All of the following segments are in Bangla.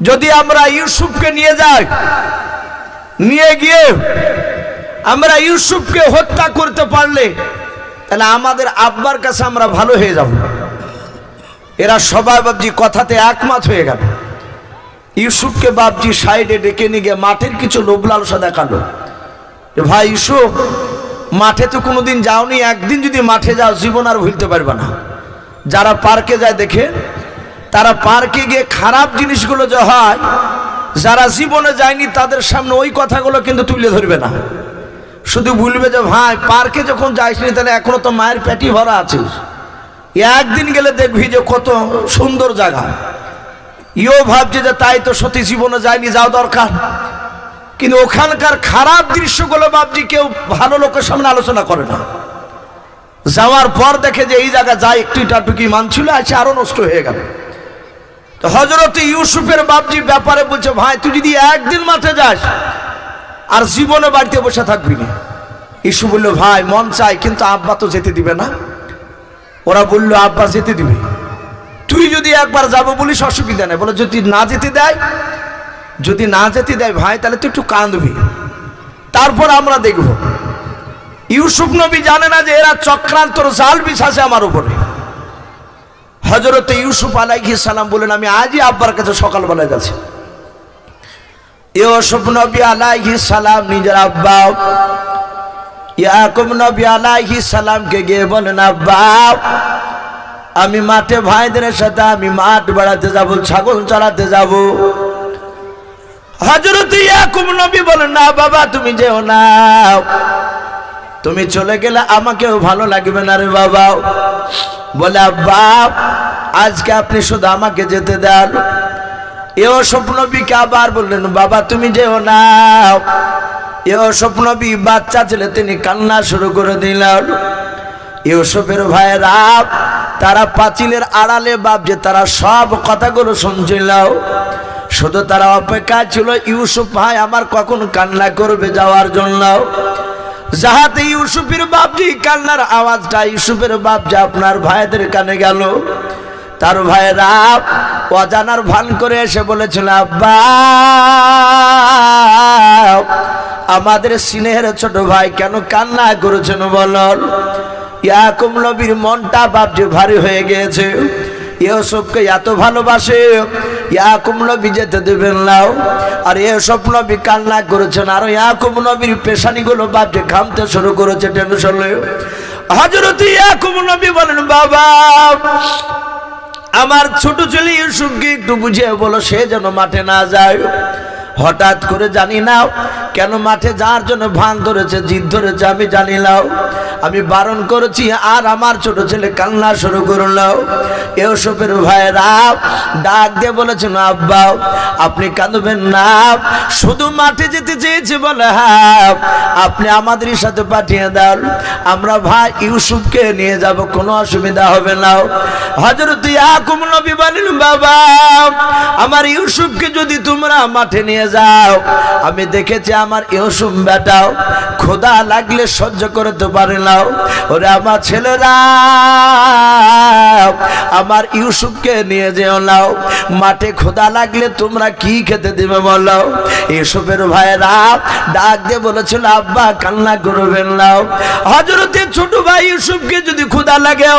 যদি আমরা ইউসুফকে নিয়ে যাই, নিয়ে গিয়ে আমরা ইউসুফকে হত্যা করতে পারলে তাহলে আমাদের আব্বার কাছে আমরা ভালো হয়ে যাব। এরা সবাই বাবজি কথাতে একমত হয়ে গেল। ইউসুফকে বাবজি সাইডে ডেকে নিয়ে গিয়ে মাঠের কিছু লোভ লালসা দেখালো। ভাই ইউসুফ, মাঠে তো কোনোদিন যাওনি, একদিন যদি মাঠে যাও জীবন আর ভুলতে পারবে না। যারা পার্কে যায় দেখে, তারা পার্কে গিয়ে খারাপ জিনিসগুলো যে হয়, যারা জীবনে যায়নি তাদের সামনে ওই কথাগুলো কিন্তু তুলে ধরবে না। শুধু বলবে যে ভাই পার্কে যখন যাইসনি তাহলে এখনো তো মায়ের পেটি ভরা আছিস, একদিন গেলে দেখবি যে কত সুন্দর জায়গা। ইও ভাবছে যে তাই তো সত্যি জীবনে যায়নি, যাও দরকার। কিন্তু ওখানকার খারাপ দৃশ্যগুলো ভাবছি কেউ ভালো লোকের সামনে আলোচনা করে না। যাওয়ার পর দেখে যে এই জায়গা যায় একটু টাটুকি মানছিল, আছে আরো নষ্ট হয়ে গেল। তো হযরত ইউসুফের বাপজি ব্যাপারে বলছে, ভাই তুই যদি একদিন মাঠে যাস আর জীবনে বাড়িতে বসে থাকবি না। ইউসুফ বলল, ভাই মন চাই কিন্তু আব্বা তো যেতে দিবে না। ওরা বলল, আব্বা যেতে দিবে, তুই যদি একবার যাবো বলিস অসুবিধা নেই। বলে যদি না যেতে দেয়, যদি না যেতে দেয় ভাই তাহলে তুই একটু কাঁদবি, তারপর আমরা দেখব। ইউসুফ নবী জানে না যে এরা চক্রান্তর জাল বিছাছে আমার উপরে। হযরত ইউসুফ আলাইহিস সালাম বলেন, আমি আজই আব্বার কাছে সকালবেলায় যাচ্ছি। ইউসুফ নবী আলাইহিস সালাম নিজের আব্বা ইয়াকুব নবী আলাইহিস সালামকে গিয়ে বলেন, আব্বা আমি মাঠে ভাইদের সাথে আমি মাঠ বেড়াতে যাব, ছাগল চড়াতে যাব। হযরত ইয়াকুব নবী বলেন, না বাবা তুমি যেও না, তুমি চলে গেলে আমাকেও ভালো লাগবে না রে বাবা। বলে, আব্বা আজকে আপনি শুধু আমাকে যেতে দেন। ইউসুফ নবীকে আবার বললেন, বাবা তুমি যেও না। ইউসুফ নবী বাচ্চা ছেলে, তিনি কান্না শুরু করে দিলেন। ইউসুফের ভাইয়েরা তারা পাঁচিলের আড়ালে ভাবছে তারা সব কথাগুলো শুনছিল, শুধু তারা অপেক্ষা ছিল ইউসুফ ভাই আমার কখন কান্না করবে যাওয়ার জন্য। যাহাতে ইউসুফের বাপজি কান্নার আওয়াজটা ইউসুফের বাপজি আপনার ভাইদের কানে গেল। তার ভাইয়েরা অজানার ভান করে এসে বলেছিল, আব্বা আমাদের স্নেহের ছোট ভাই কেন কান্না করেছেন বলুন। ইয়াকুব নবীর মনটা বাপজি ভারী হয়ে গিয়েছে। ইউসুফকে এত ভালোবাসে, ইয়াকুব নবী যেতে দেবেন না। আর ইউসুফ নবী কান্না করেছেন, আর ইয়াকুব নবীর পেশানিগুলো বাপজি ঘামতে শুরু করেছে টেনশনে। হযরত ইয়াকুব নবী বলেন, বাবা আমার ছোট ছেলে ইউসুফকে একটু বুঝিয়ে বলো সে যেন মাঠে না যায়। হঠাৎ করে জানি না কেন মাঠে যাওয়ার জন্য ভান ধরেছে, জিদ ধরেছে, আমি জানি না। আমি বারণ করেছি আর আমার ছোট ছেলে কান্না শুরু করলো। ইউসুফের ভাইয়েরা ডাক দিয়ে বলেছেন, আব্বা আপনি কাঁদবেন না, শুধু মাঠে যেতে চেয়েছে বলে হ্যাঁ আপনি আমাদের সাথে পাঠিয়ে দেন, আমরা ভাই ইউসুফকে নিয়ে যাব, কোনো অসুবিধা হবে না। হযরত ইয়াকুব নবী বলেন, বাবা আমার ইউসুফকে যদি তোমরা মাঠে নিয়ে যাও, আমি দেখেছি আমার ইউসুফ বেটাও খোদা লাগলে সহ্য করতে পারে না। ওরে আমার ছেলেরা আমার ইউসুফকে নিয়ে যেও নাও, মাঠে খোদা লাগলে তোমরা কি খেতে দিবে বলো। ইউসুফের ভাইয়েরা ডাক দিয়ে বলেছিল, আব্বা কান্না করবেন না। হযরতের ছোট ভাই ইউসুফকে যদি খোদা লাগে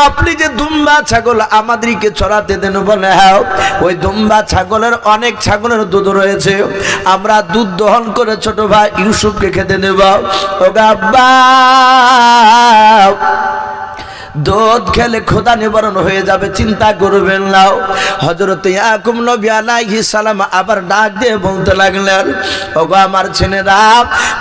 আপনি যে দুম্বা ছাগল আমাদেরকে চড়াতে দেন বলে, হ্যাঁ ওই দুম্বা ছাগলের অনেক ছাগলের দুধ রয়েছে, আমরা দুধ দহন করে ছোট ভাই ইউসুফকে খেতে নেব। ও আব্বা দুধ খেলে খোদা নিবারণ হয়ে যাবে, চিন্তা করবেন না। হযরত ইয়াকুব নবী আলাইহিস সালাম আবার ডাক দিয়ে বলতে লাগলেন, ওগো আমার ছেলেরা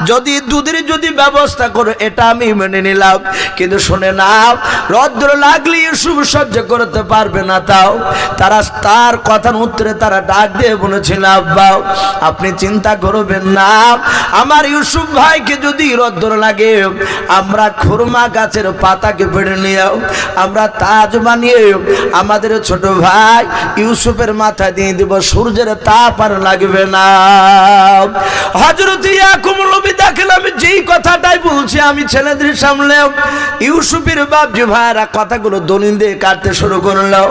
যদি দুধের যদি ব্যবস্থা করো এটা আমি মেনে নিলাম, কিন্তু শুনে নাও রৌদ্র লাগলে ইউসুফ সহ্য করতে পারবে না। তাও তারা তার কথার উত্তরে তারা ডাক দিয়ে বলেছিল, আব্বা আপনি চিন্তা করবেন না, আমার ইউসুফ ভাইকে যদি রৌদ্র লাগে আমরা খুরমা গাছের পাতাকে পেড়ে নিয়ে নাও, আমরা তাজ বানিয়ে আমাদের ছোট ভাই ইউসুফের মাথায় দিয়ে দেব, সূর্যের তাপ আর লাগবে না। হযরত ইয়াকুব নবী দেখেন আমি যেই কথাটাই বলছি আমি ছেলেদের সামনে, ইউসুফের বাপজি ভাইরা কথাগুলো দলিল দিয়ে কাটতে শুরু করলো।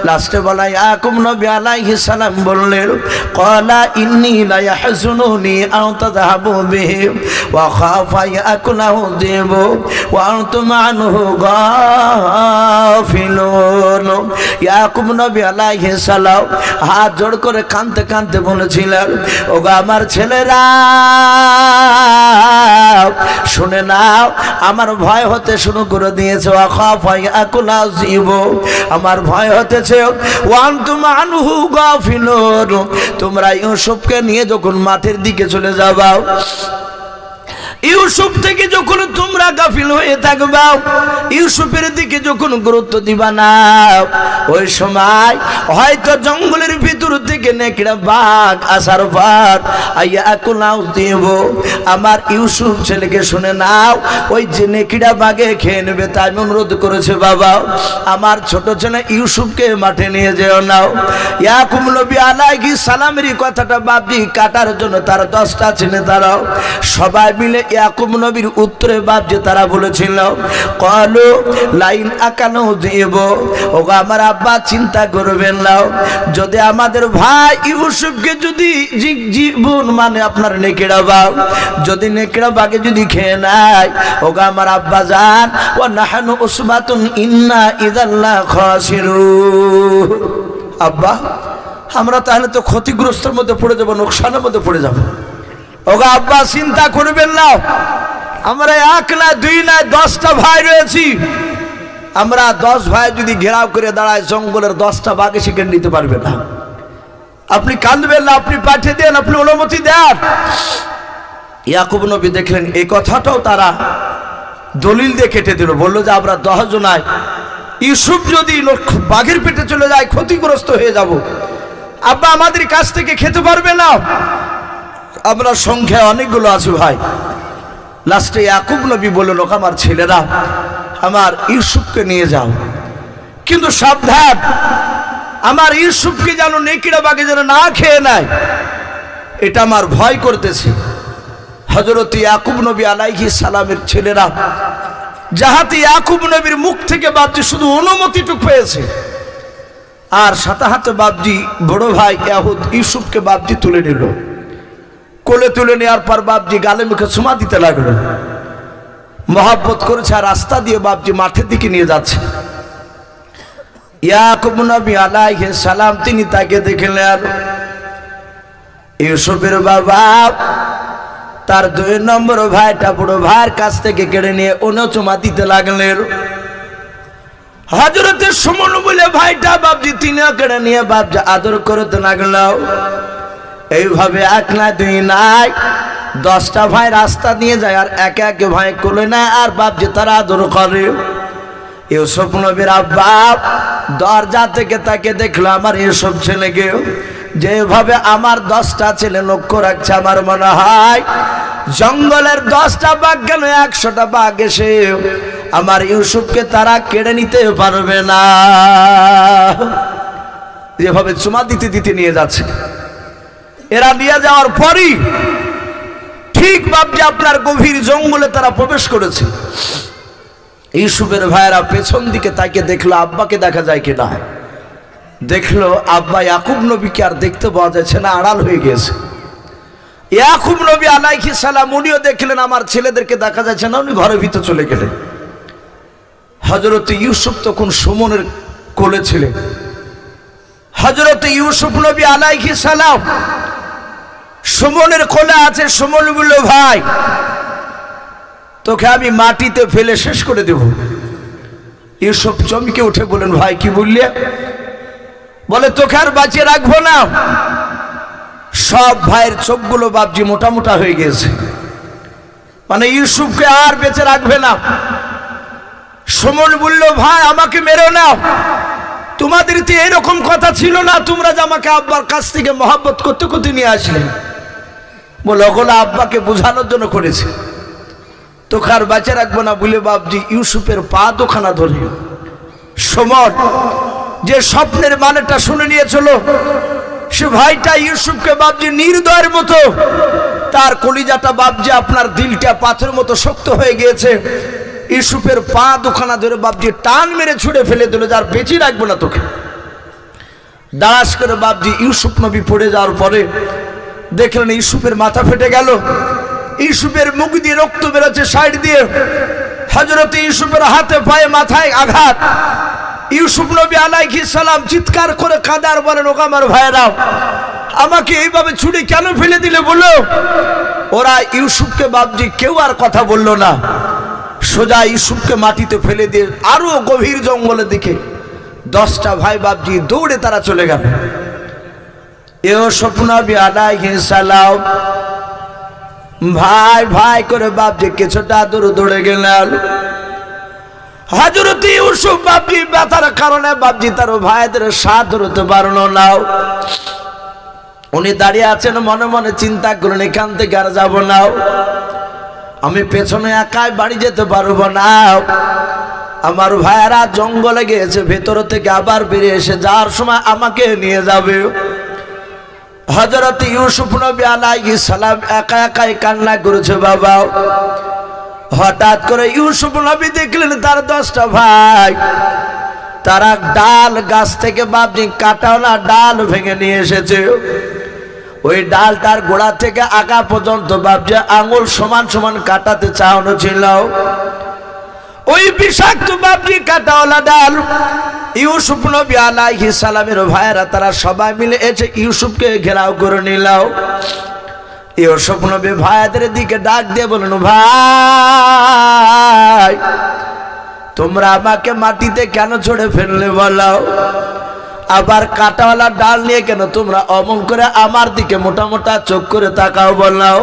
লাস্টে বলা ইয়াকুব নবী আলাইহিস সালাম বললেন, ক্বালা ইন্নী লা ইয়াহজুনুনি আন তাযহাবু বিহি ওয়া খাফা ইয়াকুলহু যিবু ওয়া আনতুম আনহু গাফিলুন। ইয়াকুব নবী আলাইহিস সালাম হাত জোড় করে কাঁদতে কাঁদতে বলেছিলেন, ওগো আমার ছেলেরা শুনে নাও, আমার ভয় হতে শুরু করে দিয়েছে, ওয়া খাফা ইয়াকুলহু যিবু, আমার ভয় হতেছে, ওয়া আনতুম আনহু গাফিলুন, তোমরা ইউসুফকে নিয়ে যখন মাঠের দিকে চলে যাবা, ইউসুফ থেকে যখন তোমরা গাফিল হয়ে থাকবা, ইউসুফের দিকে যখন গুরুত্ব দিবা না, ওই সময় হয়তো জঙ্গলের ভিতর থেকে নেকড়া বাঘ আসার পর আইয়াকুলাউ দেব, আমার ইউসুফ ছেলেকে শুনে নাও, ওই যে নেকড়া বাঘে খেয়ে নেবে, তাই অনুরোধ করেছে বাবা আমার ছোট ছেলে ইউসুফকে মাঠে নিয়ে যেও নাও। ইয়াকুব নবী আলাইহিস সালামের কথাটা বাপজি কাটার জন্য তার 10টা ছেলে তারাও সবাই মিলে ইয়াকুব নবীর উত্তরে বাপজি তারা বলেছিল, ক্বালু লাইন আকানু দেব, ওগো আমার আব্বা চিন্তা করবেন না, যদি আমাদের ভাই ইউসুফকে যদি জীবন মানে আপনার নেকড়া বাঘ, যদি নেকড়া বাঘে যদি খেয়ে নেয়, ওগো আমার আব্বা জান, ওয়া নাহনু উসবাতুন ইন্না ইযাল্লা খাসিরুন, আব্বা আমরা তাহলে তো ক্ষতিগ্রস্তের মধ্যে পড়ে যাব, নোকসানের মধ্যে পড়ে যাব। ওগো আব্বা চিন্তা করবেন না, আমরা 1 না 2 না 10টা ভাই রয়েছি, আমরা 10 ভাই যদি ঘেরাও করে দাঁড়ায় জঙ্গলের 10টা বাঘ শিকার নিতে পারবে না। আপনি কাঁদবেন না, আপনি পাঠিয়ে দেন, আপনি অনুমতি দেন। ইয়াকুব নবী দেখলেন এই কথাটাও তারা দলিল দিয়ে কেটে দিল, বললো যে আমরা 10 জনায় ইউসুফ যদি বাঘের পেটে চলে যায় ক্ষতিগ্রস্ত হয়ে যাব, আব্বা আমাদের কাছ থেকে খেতে পারবে না, আমরা সংখ্যায় অনেকগুলো আছি ভাই। লাস্টে ইয়াকুব নবী বললেন, আমার ছেলেরা আমার ইউসুফকে নিয়ে যাও, কিন্তু সাবধান আমার ইউসুফকে যেন নেকড়া বাঘে যেন না খেয়ে নেয়, এটা আমার ভয় করতেছে। হযরত ইয়াকুব নবী আলাইহিস সালামের ছেলেরা যাহাতে ইয়াকুব নবীর মুখ থেকে বাপজি শুধু অনুমতিটুক পেয়েছে, আর সাথে হাতে বাপজি বড় ভাই ইয়াহুদ ইউসুফকে বাপজি তুলে নিল, কোলে তুলে নেওয়ার পর বাপজি গালে মুখে চুমা দিতে লাগলো, মহব্বত করেছে, আর রাস্তা দিয়ে বাপজি মাঠের দিকে নিয়ে যাচ্ছে। ইয়াকুব নবী আলাইহিস সালাম তিনি তাকে দেখলেন, ইউসুফের বাবা তার 2 নম্বর ভাইটা বড় ভাইয়ের কাছ থেকে কেড়ে নিয়ে ওনে চুমা দিতে লাগলেন। হযরতে সুমন বলে ভাইটা বাপজি তিনি কেড়ে নিয়ে বাপজি আদর করতে লাগলো। এইভাবে 1 না 2 নাই 10টা ভাই রাস্তা দিয়ে যায়, আর একে একে ভাই কোলে নেয়, আর বাপজি তারা আদর করে। ইউসুফ নবীর আব্বা দরজা থেকে তাকে দেখলো আমার ইউসুফ ছেলেকে, যেভাবে আমার 10টা ছেলে লক্ষ্য রাখছে, আমার মনে হয় জঙ্গলের 10টা বাঘ গেল 100টা বাঘ এসে আমার ইউসুফকে তারা কেড়ে নিতে পারবে না। যেভাবে চুমা দিতে দিতে নিয়ে যাচ্ছে, এরা নিয়ে যাওয়ার পরই ঠিক বাপজি আপনার গভীর জঙ্গলে তারা প্রবেশ করেছে। ইউসুফের ভাইয়েরা পেছন দিকে তাকিয়ে দেখলো আব্বাকে দেখা যায় কিনা, দেখলো আব্বা ইয়াকুব নবীকে আর দেখতে পাওয়া যাচ্ছে না, আড়াল হয়ে গেছে। ইয়াকুব নবী আলাইহিস সালাম উনিও দেখলেন আমার ছেলেদেরকে দেখা যাচ্ছে না, উনি ঘরের ভিতর চলে গেলেন। হযরত ইউসুফ তখন সুমনের কোলে ছিলেন। হযরত ইউসুফ নবী আলাইহিস সালাম সুমনের কোলে আছে। সুমন বলল, ভাই তোকে আমি মাটিতে ফেলে শেষ করে দেব। ইউসুফ চমকে উঠে বলেন, ভাই কি বললে? বলে তোকে আর বাঁচিয়ে রাখবো না। সব ভাইয়ের চোখগুলো বাপজি মোটা মোটা হয়ে গেছে, মানে ইউসুফকে আর বেঁচে রাখবে না। সুমন বলল, ভাই আমাকে মেরো না, তোমাদের তো এরকম কথা ছিল না, তোমরা যে আমাকে আব্বার কাছ থেকে মহব্বত করতে করতে নিয়ে আসলে। বলে ওগুলো আব্বাকে বোঝানোর জন্য করেছে, তোকে আর বাঁচিয়ে রাখবো না বলে বাপজি ইউসুফের পা দুখানা ধরে সুমন যে স্বপ্নের মানেটা শুনে নিয়েছিল, সে ভাইটা ইউসুফকে বাপজি নির্দয়ের মতো, তার কলিজাটা বাপজি আপনার দিলটা পাথরের মতো শক্ত হয়ে গিয়েছে। ইউসুফের পা দুখানা ধরে বাপজি টান মেরে ছুঁড়ে ফেলে দিল, যার বেঁচে রাখবো না তোকে। দাঁড়াস করে বাপজি ইউসুফ নবী পড়ে যাওয়ার পরে দেখলেন ইউসুফের মাথা ফেটে গেল, ইউসুফের মুখ দিয়ে রক্ত বেরোচ্ছে সাইড দিয়ে। হযরত ইউসুফের হাতে পায়ে মাথায় আঘাত। ইউসুফ নবী আলাইহিস সালাম চিৎকার করে কাঁদার বলেন, ও আমার ভাইরা, আমাকে এইভাবে ছুঁড়ে কেন ফেলে দিলে বলো? ওরা ইউসুফকে বাপজি কেউ আর কথা বলল না, সোজা ইউসুফকে মাটিতে ফেলে দিয়ে আরো গভীর জঙ্গলের দিকে 10টা ভাই বাপজি দৌড়ে তারা চলে গেল। ইউসুফ নবী আলাইহিস সালাম ভাই ভাই করে বাপজি কিছুটা দূর দৌড়ে গেলেন। হযরত ইউসুফ বাপজি ব্যথার কারণে বাপজি তার ভাইদের সাথ ধরতে পারলো না। উনি দাঁড়িয়ে আছেন, মনে মনে চিন্তা করলেন এখান থেকে আর যাবো না, আমি পেছনে একাই বাড়ি যেতে পারবো না। আমার ভাইয়েরা জঙ্গলে গিয়েছে, ভেতর থেকে আবার বেরিয়ে এসে যাওয়ার সময় আমাকে নিয়ে যাবে। হযরত ইউসুফ নবী আলাইহিস সালাম একা একাই কান্না করেছে বাবা। হঠাৎ করে ইউসুফ নবী দেখলেন তার 10টা ভাই তারা ডাল গাছ থেকে বাপজি কাটাওয়ালা ডাল ভেঙে নিয়ে এসেছে। ওই ডালটার গোড়া থেকে আগা পর্যন্ত বাপজি আঙুল সমান সমান কাটাতে চাওয়ানো ছিল। ওই বিষাক্ত বাপজি কাটাওয়ালা ডাল ইউসুফ নবী আলাইহিস সালামের ভাইরা তারা সবাই মিলে এসে ইউসুফকে ঘেরাও করে নিল। ইউসুফ নবী ভাইদের দিকে ডাক দিয়ে বলেন, ভাই তোমরা আমাকে মাটিতে কেন ছুঁড়ে ফেললে বলো? আবার কাটাওয়ালা ডাল নিয়ে কেন তোমরা অমন করে আমার দিকে মোটা মোটা চোখ করে তাকাও বলো?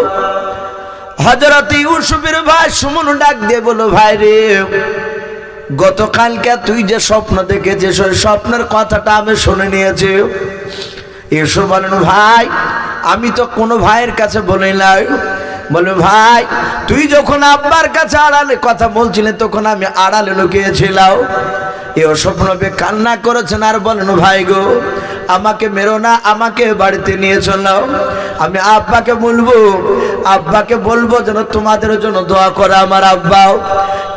হযরত ইউসুফের ভাই সুমন ডাক দিয়ে বলো, ভাই রে, গতকালকে তুই যে স্বপ্ন দেখেছিস ওই স্বপ্নের কথাটা আমি শুনে নিয়েছি। ইউসুফ বলেন, ভাই আমি তো কোনো ভাইয়ের কাছে বলি নাই। বলে, ভাই তুই যখন আব্বার কাছে আড়ালে কথা বলছিলি তখন আমি আড়ালে লুকিয়েছিলাম। ইউসুফ নবী কান্না করেছেন আর বলেন, ভাই গো আমাকে মেরো না, আমাকে বাড়িতে নিয়ে চলো। আমি আব্বাকে বলবো যেন তোমাদের জন্য দোয়া করে আমার আব্বাও।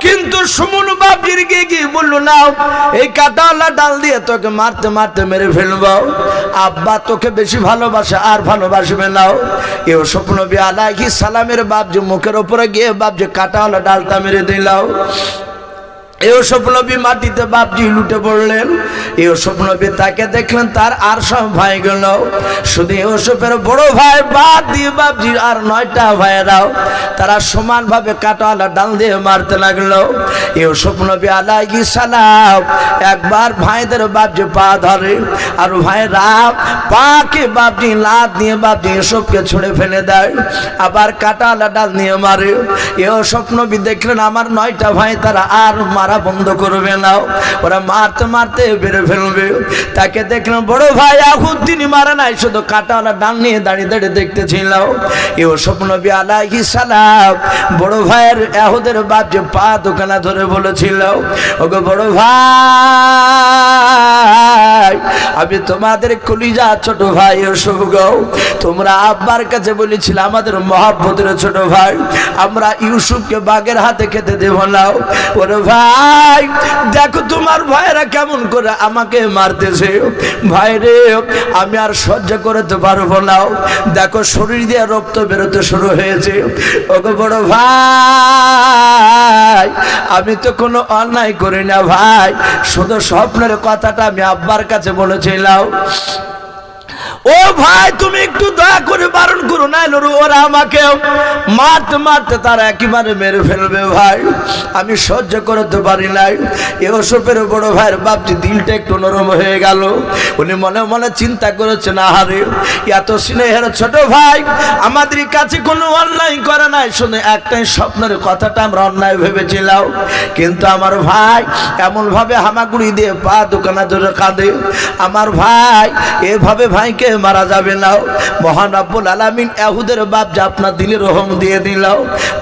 কিন্তু সুমন বাপজির গিয়ে বললো, না এই কাটাওয়ালা ডাল দিয়ে তোকে মারতে মারতে মেরে ফেলবো। আব্বা তোকে বেশি ভালোবাসে আর ভালোবাসবে না। ইউসুফ নবী আলাইহিস সালামের বাপজি মুখের উপরে গিয়ে বাপজি কাটাওয়ালা ডালটা মেরে দিলাম। ইউসুফ নবী মাটিতে বাপজি লুটে পড়লেন। ইউসুফ নবী তাকে দেখলেন, তার আর সব ভাই গেল, শুধু ইউসুফের বড় ভাই বাদ দিয়ে বাপজি আর 9টা ভাইয়েরাও তারা সমানভাবে কাটাওয়ালা ডাল দিয়ে মারতে লাগলো। ইউসুফ নবী আলাইহিস সালাম একবার ভাইদের বাপজি পা ধরে আর ভাইরা পাকে বাপজি লাত দিয়ে বাপজি ইউসুফকে ছুঁড়ে ফেলে দেয়, আবার কাটাওয়ালা ডাল নিয়ে মারে। ইউসুফ নবী দেখলেন আমার 9টা ভাই তারা আর বন্ধ করবে না, ওরা মারতে মারতে বেড়ে ফেলবে। তাকে দেখলাম বড় ভাই আহুদ তিনি মারা নাই, শুধু কাটাওয়ালা ডাল নিয়ে দাঁড়িয়ে দাঁড়িয়ে দেখতেছিল। ইউসুফ নবী আলাইহিস সালাম বড় ভাইয়ের আহুদের বাপ যে পা দোকানা ধরে বলেছিল, ওগো বড় ভাই আমি তোমাদের কলিজা ছোট ভাই ইউসুফ গো, তোমরা আব্বার কাছে বলেছিল আমাদের মহব্বতের ছোট ভাই, আমরা ইউসুফকে বাঘের হাতে খেতে দেব না। ওরে ভাই দেখো তোমার ভাইরা কেমন করে আমাকে মারতেছে, ভাই রে আমি আর সহ্য করতে পারবো না। দেখো শরীর দিয়ে রক্ত বেরোতে শুরু হয়েছে। ওগো বড় ভাই আমি তো কোনো অন্যায় করি না ভাই, শুধু স্বপ্নের কথাটা আমি আব্বার কাছে বলেছিলাম। ও ভাই তুমি একটু দয়া করে বারণ করো, না ওরা আমাকে মারতে মারতে তারা একেবারে মেরে ফেলবে ভাই, আমি সহ্য করতে পারি নাই। ইউসুফের বড় ভাইয়ের বাপজি দিলটা একটু নরম হয়ে গেল। উনি মনে মনে চিন্তা করেছেন, আহারে এত স্নেহের ছোট ভাই আমাদের কাছে কোনো অন্যায় করে নাই, শুনে একটাই স্বপ্নের কথাটা আমরা অন্যায় ভেবেছিলাম, কিন্তু আমার ভাই এমন ভাবে হামাগুড়ি দিয়ে পা দোকানা ধরে কাঁদে। আমার ভাই এভাবে ভাইকে মারা যাবে না। মহান রব্বুল আলামিন ইহুদের বাপ যা আপনার দিলে রহম দিয়ে দিল,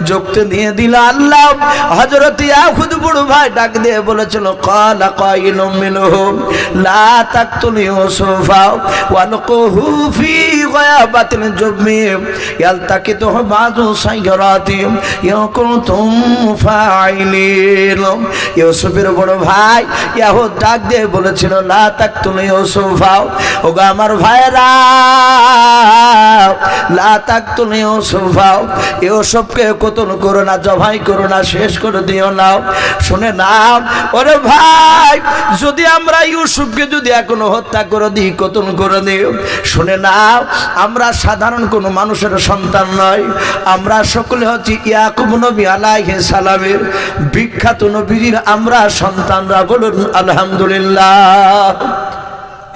যুক্তি দিয়ে দিল। আল্লাহ হযরত ইয়াকুব বড় ভাই ডাক দিয়ে বলেছিল, ক্বালা কাইলুম মিনহুম লা তাকতুল ইউসুফা ওয়ালকুহু ফি গায়াবাতিল জুবমি ইয়ালতাকিতুহু বাযু সাইরাতি ইয়াকুনতুম ফাইলিন। ইউসুফের বড় ভাই ইয়াহুদ ডাক দিয়ে বলেছিল, লা তাকতুল ইউসুফা, ওগো আমার ভাইরা, লা তাকতুল ইউসুফা, ইউসুফকে কতল করো না, জবাই করো না, শেষ করে দিও না। শুনে নাও ওরে ভাই, যদি আমরা ইউসুফকে যদি এখনো হত্যা করে দিই, কতল করে দিই, শুনে নাও আমরা সাধারণ কোনো মানুষের সন্তান নয়, আমরা সকলে হচ্ছি ইয়াকুব নবী আলাইহিস সালামের বিখ্যাত নবীর আমরা সন্তানরা। বলুন আলহামদুলিল্লাহ।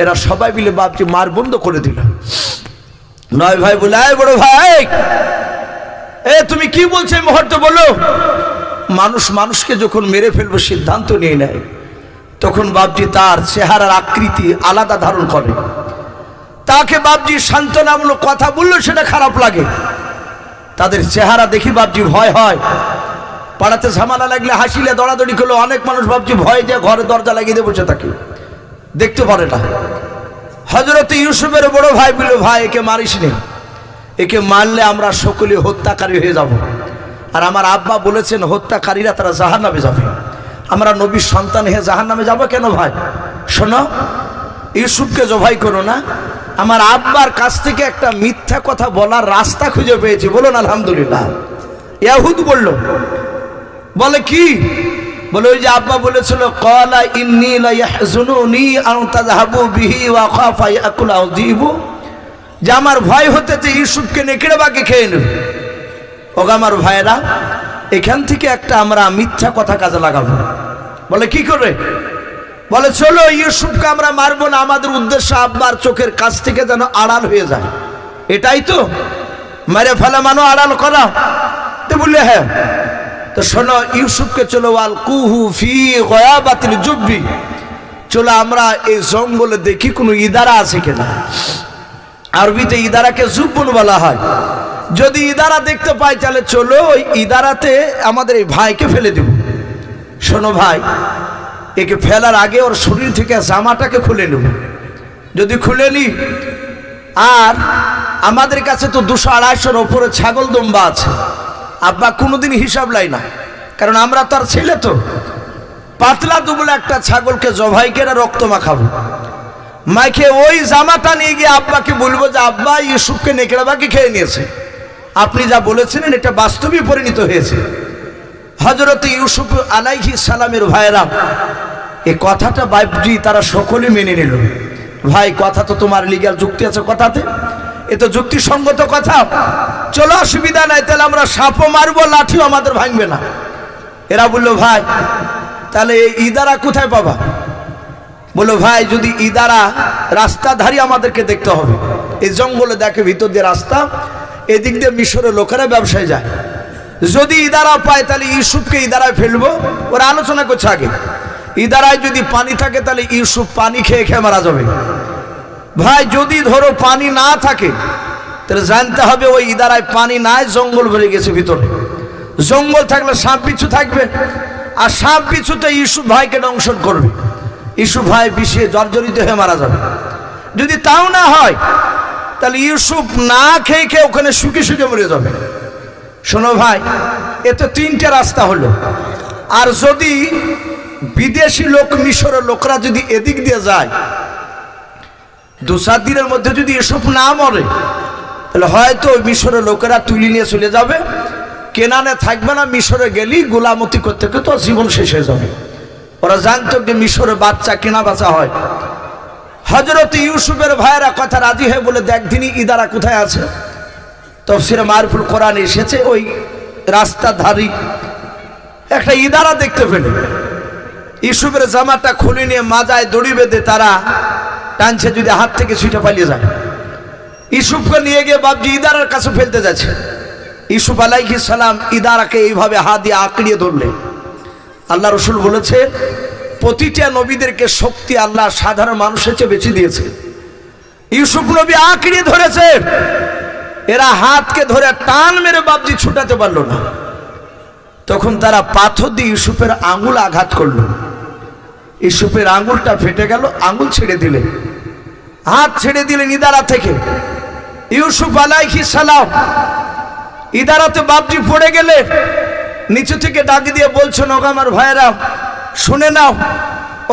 এরা সবাই মিলে বাপজি মার বন্ধ করে দিল। নয় ভাই বলে, বড় ভাই এ তুমি কি বলছো এই মুহূর্তে বলো। মানুষ মানুষকে যখন মেরে ফেলবো সিদ্ধান্ত নিয়ে নেয়, তখন বাপজি তার চেহারার আকৃতি আলাদা ধারণ করে। তাকে বাপজি সান্ত্বনামূলক কথা বললো সেটা খারাপ লাগে, তাদের চেহারা দেখি বাপজি ভয় হয়। পাড়াতে ঝামেলা লাগলে হাসিলে দৌড়াদৌড়ি করলো, অনেক মানুষ বাপজি ভয় দিয়ে ঘরে দরজা লাগিয়ে দিয়ে বসে থাকে, দেখতে পারে না। হযরত ইউসুফের বড় ভাই বলল, ভাই একে মারিস নে, একে মারলে আমরা সকলে হত্যাকারী হয়ে যাব। আর আমার আব্বা বলেছেন হত্যাকারীরা তারা জাহান্নামে যাবে, আমরা নবীর সন্তান হয়ে জাহান্নামে যাব কেন? ভাই শোনো, ইউসুফকে জবাই করো না। আমার আব্বার কাছ থেকে একটা মিথ্যা কথা বলার রাস্তা খুঁজে পেয়েছি। বলুন আলহামদুলিল্লাহ। ইয়াহুদ বলল, বলে কি? বলে ওই যে আব্বা বলেছিল, ক্বালা ইন্নী লা ইয়াহজুনুনি আন তাযহাবু বিহি ওয়া খাফা ইয়াকুলাহু যিবু, যে আমার ভয় হতেছে ইউসুফকে নেকড়ে বাঘে খেয়ে নেবে। ওগো আমার ভাইরা, এখান থেকে একটা আমরা মিথ্যা কথা কাজে লাগাবো। বলে কি করে? বলে চলো ইউসুফকে আমরা মারবো না, আমাদের উদ্দেশ্য আব্বার চোখের কাছ থেকে যেন আড়াল হয়ে যায়, এটাই তো মেরে ফেলা মানো আড়াল করা। তো বললে হ্যাঁ। তো শোনো, ইউসুফকে চলো ওয়ালকুহু ফি গায়াবাতিল জুববি, চলো আমরা এই জঙ্গলে দেখি কোনো ইদারা আছে কিনা। আরবিতে ইদারাকে জুব্বুন বলা হয়। যদি ইদারা দেখতে পাই তাহলে চলো ওই ইদারাতে আমাদের এই ভাইকে ফেলে দেব। শোনো ভাই, একে ফেলার আগে ওর শরীর থেকে জামাটাকে খুলে নেব। যদি খুলে নি, আর আমাদের কাছে তো 200-250-এর ওপরে ছাগল দম্বা আছে, আব্বা কোনোদিন হিসাব লাই না, কারণ আমরা তার ছেলে। তো পাতলা দুবলে একটা ছাগলকে জবাই করে রক্ত মাখাবো, মাইকে ওই জামাটা নিয়ে গিয়ে আব্বাকে বলবো যে আব্বা ইউসুফকে নেকড়ে বাঘে খেয়ে নিয়েছে, আপনি যা বলেছিলেন এটা বাস্তবে পরিণত হয়েছে। হযরত ইউসুফ আলাইহিস সালামের ভাইরা এই কথাটা বাপজি তারা সকলে মেনে নিল। ভাই কথা তো তোমার লিগ্যাল যুক্তি আছে কথাতে, এ তো যুক্তিসঙ্গত কথা, চলো অসুবিধা নাই, তাহলে আমরা সাপও মারবো, লাঠিও আমাদের ভাঙবে না। এরা বললো ভাই তাহলে এই ইদারা কোথায় পাবা? বললো ভাই যদি ইদারা রাস্তাধারী আমাদেরকে দেখতে হবে, এই জঙ্গলে দেখে ভিতর দিয়ে রাস্তা, এদিক দিয়ে মিশরের লোকেরা ব্যবসায় যায়, যদি ইদারা পায় তাহলে ইউসুফকে ইদারায় ফেলবো। ওরা আলোচনা করছে আগে, ইদারায় যদি পানি থাকে তাহলে ইউসুফ পানি খেয়ে খেয়ে মারা যাবে। ভাই যদি ধরো পানি না থাকে তাহলে জানতে হবে ওই ইদারায় পানি নাই, জঙ্গল ভরে গেছে ভিতরে। জঙ্গল থাকলে সাপ বিচ্ছু থাকবে, আর সাপ বিচ্ছুতে ইউসুফ ভাইকে দংশন করবে, ইউসুফ ভাই বিষে জর্জরিত হয়ে মারা যাবে। যদি তাও না হয় তাহলে ইউসুফ না খেয়ে খেয়ে ওখানে শুকে শুকে মরে যাবে। শোনো ভাই, এ তো 3টে রাস্তা হলো। আর যদি বিদেশি লোক, মিশরের লোকরা যদি এদিক দিয়ে যায়, 2-4 দিনের মধ্যে যদি ইউসুফ না মরে তাহলে হয়তো মিশরের লোকেরা তুলে নিয়ে চলে যাবে, কেনানে থাকবে না, মিশরে গেলেই গোলামতি করতে করতে জীবন শেষ হয়ে যাবে। ওরা জানতো যে মিশরে বাচ্চা কেনা বেচা হয়। হযরত ইউসুফের ভাইয়েরা কথা রাজি হয়ে বলে, দেখ দিনই ইদারা কোথায় আছে। তাফসীরে মারফুল কোরআন এসেছে ওই রাস্তার ধারে একটা ইদারা দেখতে পেলে ইউসুফের জামাটা খুলে নিয়ে মাজায় দড়ি বেঁধে তারা টানছে, যদি হাত থেকে ছুটে পালিয়ে যায়। ইউসুফকে নিয়ে গিয়ে বাপজি ইদারার কাছে ফেলতে যাচ্ছে। ইউসুফ আলাইহিস সালাম ইদারাকে এইভাবে হাত দিয়ে আঁকড়িয়ে ধরলেন। আল্লাহ রসুল বলেছে প্রতিটা নবীদেরকে শক্তি আল্লাহ সাধারণ মানুষের চেয়ে বেশি দিয়েছে। ইউসুফ নবী আঁকড়ে ধরেছে, এরা হাতকে ধরে টান মেরে বাবজি ছুটাতে পারলো না। তখন তারা পাথর দিয়ে ইউসুফের আঙুল আঘাত করলো, ইউসুফের আঙুলটা ফেটে গেল। আঙুল ছেড়ে দিলে, হাত ছেড়ে দিলেন ইদারা থেকে। ইউসুফ আলাইহিস সালাম ইদারাতে বাবজি পড়ে গেলে নিচু থেকে ডাক দিয়ে বলছেন, ওগা আমার ভাইয়েরা শুনে নাও,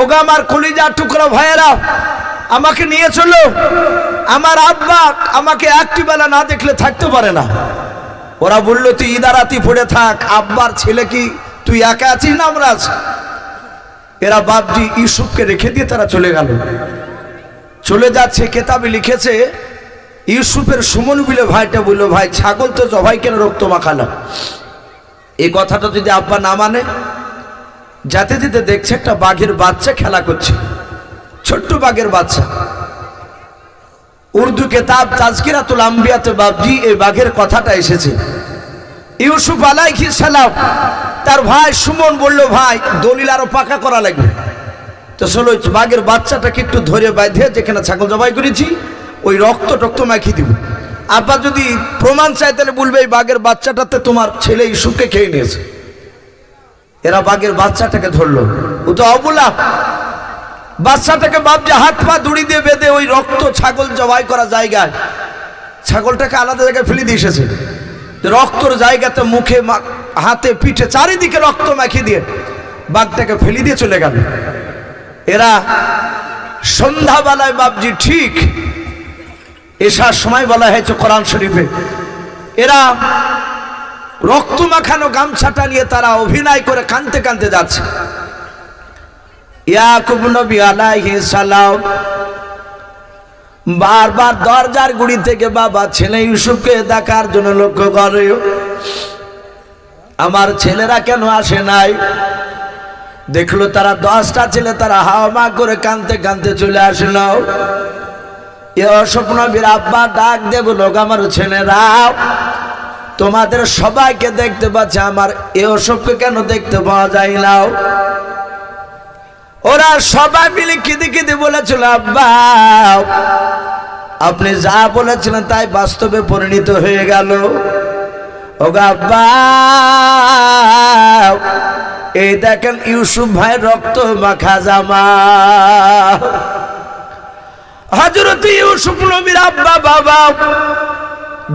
ওগা আমার কলিজা টুকরা ভাইয়েরা, আমাকে নিয়ে চলো। আমার আব্বা আমাকে একটি বেলা না দেখলে থাকতে পারে না। ওরা বলল, তুই ইদারাতি পড়ে থাক, আব্বার ছেলে কি তুই একা আছিস না আমরা আছি? এরা বাবজি ইউসুফকে রেখে দিয়ে তারা চলে গেল। চলে যাচ্ছে, কেতাবে লিখেছে ইউসুফের সুমন বিলে ভাইটা বলল, ভাই ছাগল তো জবাই কেন রক্ত মাখালো? এই কথাটা যদি আব্বা না মানে, যাতে যেতে দেখছে একটা বাঘের বাচ্চা খেলা করছে, ছোট্ট বাঘের বাচ্চা। উর্দু কেতাব তাজকিরাতুল আম্বিয়াতে বাবজি এই বাঘের কথাটা এসেছে। ইউসুফ আলাইহিস সালাম তার ভাই সুমন বলল, ভাই দলিল আরো পাকা করা লাগবে, তো চলো বাঘের বাচ্চাটাকে একটু ধরে বাইধে যেখানে ছাগল জবাই করেছি ওই রক্ত মাখিয়ে দিব। আব্বা যদি প্রমাণ চায় তাহলে বলবে এই বাঘের বাচ্চাটাতে তোমার ছেলে ইউসুফকে খেয়ে নিয়েছে। এরা বাঘের বাচ্চাটাকে ধরলো, ও তো অবলা। বাচ্চাটাকে বাবজি হাত পা দড়ি দিয়ে বেঁধে ওই রক্ত ছাগল জবাই করা জায়গায় ছাগলটাকে আলাদা জায়গায় ফেলে দিয়ে এসেছে। রক্তর জায়গাতে মুখে হাতে পিঠে চারিদিকে রক্ত মাখিয়ে দিয়ে বাঘটাকে ফেলে দিয়ে চলে গেল। এরা সন্ধ্যাবেলায় বাবজি ঠিক এসার সময় বলা হয়েছে কোরআন শরীফে, এরা রক্ত মাখানো গামছাটা নিয়ে তারা অভিনয় করে কাঁদতে কাঁদতে যাচ্ছে। ইয়াকুব নবী আলাইহিস সালাম বারবার দরজার গুড়ি থেকে বাবা ছেলে ইউসুফকে দেখার জন্য লক্ষ্য করে, আমার ছেলেরা কেন আসে নাই। দেখলো তারা 10টা ছেলে, তারা হাওয়া করে কাঁদতে কাঁদতে চলে আসলো। ইউসুফ নবীর আব্বা ডাক দিয়ে বলল, আমার ছেলেরা তোমাদের সবাইকে দেখতে পাচ্ছে, আমার ইউসুফকে কেন দেখতে পাওয়া যায় না? ওরা সবাই মিলে কেঁদে কেঁদে বলেছিল, আব্বা আপনি যা বলেছিলেন তাই বাস্তবে পরিণত হয়ে গেল। ওগো আব্বা, এই দেখেন ইউসুফ ভাই রক্ত মাখা জামা। হযরত ইউসুফ নবীর আব্বা বাবা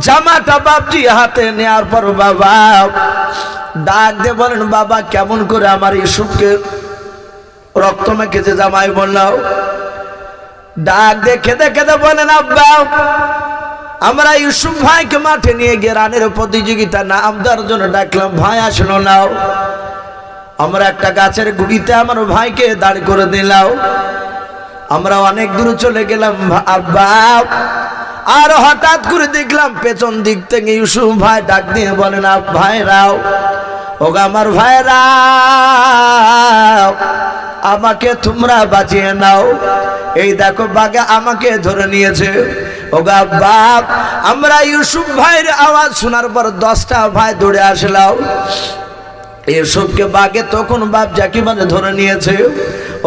জামাটা বাবজি হাতে নেওয়ার পর বাবা ডাক দিয়ে বলেন, বাবা কেমন করে আমার ইউসুফকে রক্ত মেখেছে জামাই বললাম। ডাক দিয়ে কেঁদে কেঁদে বলেন, আব্বা আমরা ইউসুফ ভাইকে মাঠে নিয়ে গিয়ে রানের প্রতিযোগিতা নাম দেওয়ার জন্য ডাকলাম, ভাই আসলো না। আমরা একটা গাছের গুড়িতে আমার ভাইকে দাঁড় করে দিলাম। আমরা অনেক দূর চলে গেলাম আব্বা, আর হঠাৎ করে দেখলাম পেছন দিক থেকে ইউসুফ ভাই ডাক দিয়ে বলেন, ভাইরাও ওগো আমার ভাইরা, আমাকে তোমরা বাঁচিয়ে নাও। এই দেখো বাঘে আমাকে ধরে নিয়েছে। ওগো আব্বা, আমরা ইউসুফ ভাইয়ের আওয়াজ শোনার পর 10টা ভাই দৌড়ে আসলাম। ইউসুফকে বাঘে তখন বাপ জাকিবানে ধরে নিয়েছে।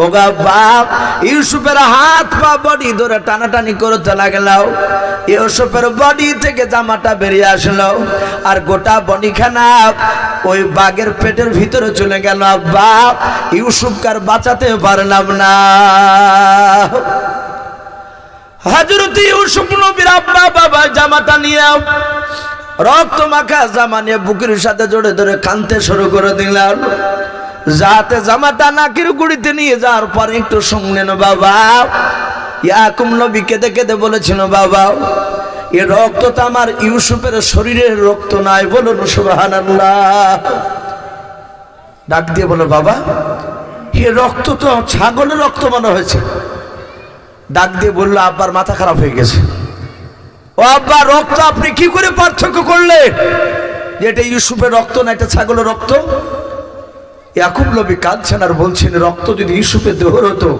ওগো বাপ, ইউসুফের হাত পা বডি ধরে টানাটানি করতে লাগলাম। ইউসুফের বডি থেকে জামাটা বেরিয়ে আসলো, আর গোটা বডিখানা ওই বাঘের পেটের ভিতরে চলে গেল। আব্বা ইউসুফকে আর বাঁচাতে পারলাম না। হযরত ইউসুফ নবীর আব্বা বাবা জামাটা নিয়ে রক্ত মাখা জামা নিয়ে বুকের সাথে জড়ে ধরে কাঁদতে শুরু করে দিলাম। যাতে জামাটা নাকের গুড়িতে নিয়ে যাওয়ার পরে একটু শুনলেন বাবা। ইয়াকুব নবী কেঁদে কেঁদে বলেছিল, বাবা এ রক্ত তো আমার ইউসুফের শরীরের রক্ত নাই, বলুন সুবহানাল্লাহ। ডাক দিয়ে বলো, বাবা এ রক্ত তো ছাগলের রক্ত মনে হয়েছে। ডাক দিয়ে বললো, আব্বার মাথা খারাপ হয়ে গেছে। ও আব্বা, রক্ত আপনি কি করে পার্থক্য করলে যে এটা ইউসুফের রক্ত না এটা ছাগলের রক্ত? ইয়াকুব নবী কাঁদছেন আর বলছেন, রক্ত যদি ইউসুফের দেহর হতো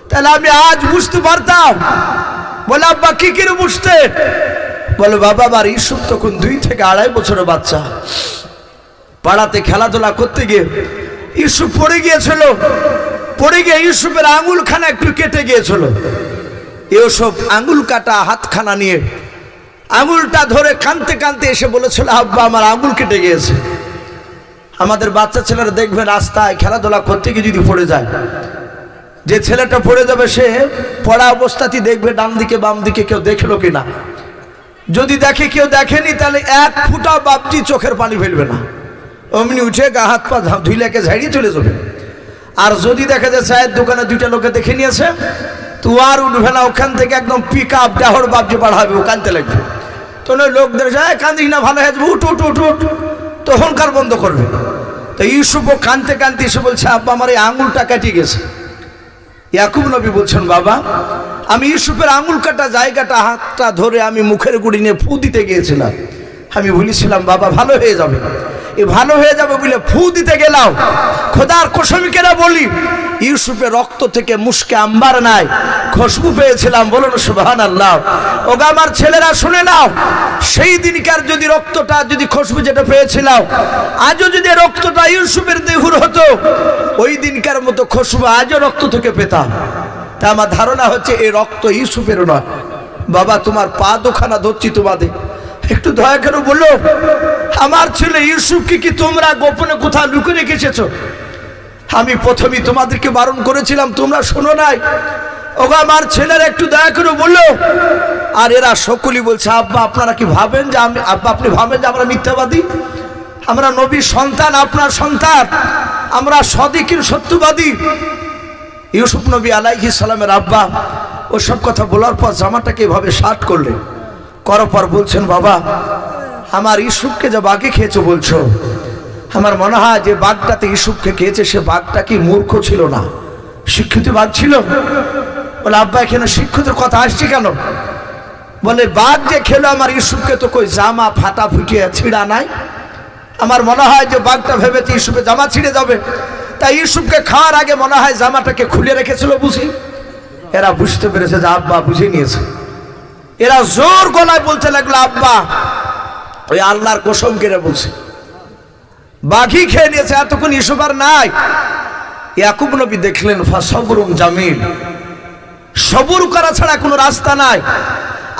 তাহলে আমি আজ বুঝতে পারতাম। বলে, আব্বা কি করে বুঝতে? বলে, বাবা আমার ইউসুফ তখন 2 থেকে 2.5 বছরের বাচ্চা। পাড়াতে খেলাধুলা করতে গিয়ে ইউসুফ পড়ে গিয়েছিল। পড়ে গিয়ে ইউসুফের আঙুলখানা একটু কেটে গিয়েছিল। ইউসুফ আঙুল কাটা হাতখানা নিয়ে আঙুলটা ধরে কাঁদতে কাঁদতে এসে বলেছিল, আব্বা আমার আঙুল কেটে গিয়েছে। আমাদের বাচ্চা ছেলেরা দেখবে রাস্তায় খেলাধুলা করতে গিয়ে যদি পড়ে যায়, যে ছেলেটা পড়ে যাবে সে পড়া অবস্থাতেই দেখবে ডান দিকে বাম দিকে কেউ দেখলো কিনা। যদি দেখে কেউ দেখেনি তাহলে এক ফুটা বাপজি চোখের পানি ফেলবে না, অমনি উঠে গা হাত পা ধুইলাকে ঝাড়িয়ে চলে যাবে। আর যদি দেখা যায় চায়ের দোকানে দুইটা লোকে দেখে নিয়েছে, তো আর উঠবে না, ওখান থেকে একদম পিক আপ ডাহর বাপজি বাড়াবে, ও কাঁদতে লাগবে। তো লোকদের যায় কান্দিস না, ভালো হয়ে যাবে, উঠ উঠ উঠ উঠ, তখনকার বন্ধ করবে। তো ইউসুফও কাঁদতে কাঁদতে এসে বলছে, আব্বা আমার এই আঙুলটা কেটে গেছে। ইয়াকুব নবী বলছেন, বাবা আমি ইউসুফের আঙুল কাটা জায়গাটা হাতটা ধরে আমি মুখের গুড়ি নিয়ে ফু দিতে গিয়েছিলাম, আমি বলেছিলাম বাবা ভালো হয়ে যাবে, এ ভালো হয়ে যাবে বলে ফু দিতে গেলাম, খোদার কসমিকেরা বলি ইউসুফের রক্ত থেকে মুশকে আম্বার নাই খুশবু পেয়েছিলাম। বলুন সুবহানাল্লাহ। ওগো আমার ছেলেরা শুনে নাও, সেই দিনকার যদি রক্তটা যদি খুশবু যেটা পেয়েছিলাম, আজও যদি রক্তটা ইউসুফের দেহুর হতো, ওই দিনকার মতো খুশবু আজও রক্ত থেকে পেতাম। তা আমার ধারণা হচ্ছে এই রক্ত ইউসুফের নয়। বাবা তোমার পা দুখানা ধরছি তোমাদের, একটু দয়া করে বলো আমার ছেলে ইউসুফকে কি তোমরা গোপনে কোথাও লুকিয়ে রেখে এসেছো? আমি প্রথমেই তোমাদেরকে বারণ করেছিলাম, তোমরা শোনো নাই। ওগো আমার ছেলেরা একটু দয়া করে বললো। আর এরা সকলেই বলছে, আব্বা আপনারা কি ভাবেন যে আব্বা আপনি ভাবেন যে আমরা মিথ্যাবাদী? আমরা নবীর সন্তান, আপনার সন্তান, আমরা সদিকের সত্যবাদী। ইউসুফ নবী আলাইহিস সালামের আব্বা ওসব কথা বলার পর জামাটাকে এভাবে শার্ট করলেন, করার পর বলছেন, বাবা আমার ইউসুফকে যে বাঘে খেয়েছো বলছো, আমার মনে হয় যে বাঘটাতে ইউসুফকে খেয়েছে সে বাঘটা কি মূর্খ ছিল না, শিক্ষিত বাঘ ছিল? বলে আব্বা এখানে শিক্ষিতের কথা আসছে কেন? বলে বাঘ যে খেলো আমার ইউসুফকে তো কই জামা ফাটা ফুটিয়ে ছিঁড়া নাই, আমার মনে হয় যে বাঘটা ভেবেছে ইউসুফের জামা ছিঁড়ে যাবে, তাই ইউসুফকে খাওয়ার আগে মনে হয় জামাটাকে খুলে রেখেছিল বুঝি। এরা বুঝতে পেরেছে যে আব্বা বুঝে নিয়েছে। এরা জোর গলায় বলতে লাগলো, আব্বা ওই আল্লাহর কসম কেড়ে বলছে বাঘই খেয়ে নিয়েছে, এতক্ষণ ইউসুফ আর নাই। ইয়াকুব নবী দেখলেন ফাসবরুন জামিল, সবুর করা ছাড়া কোনো রাস্তা নাই।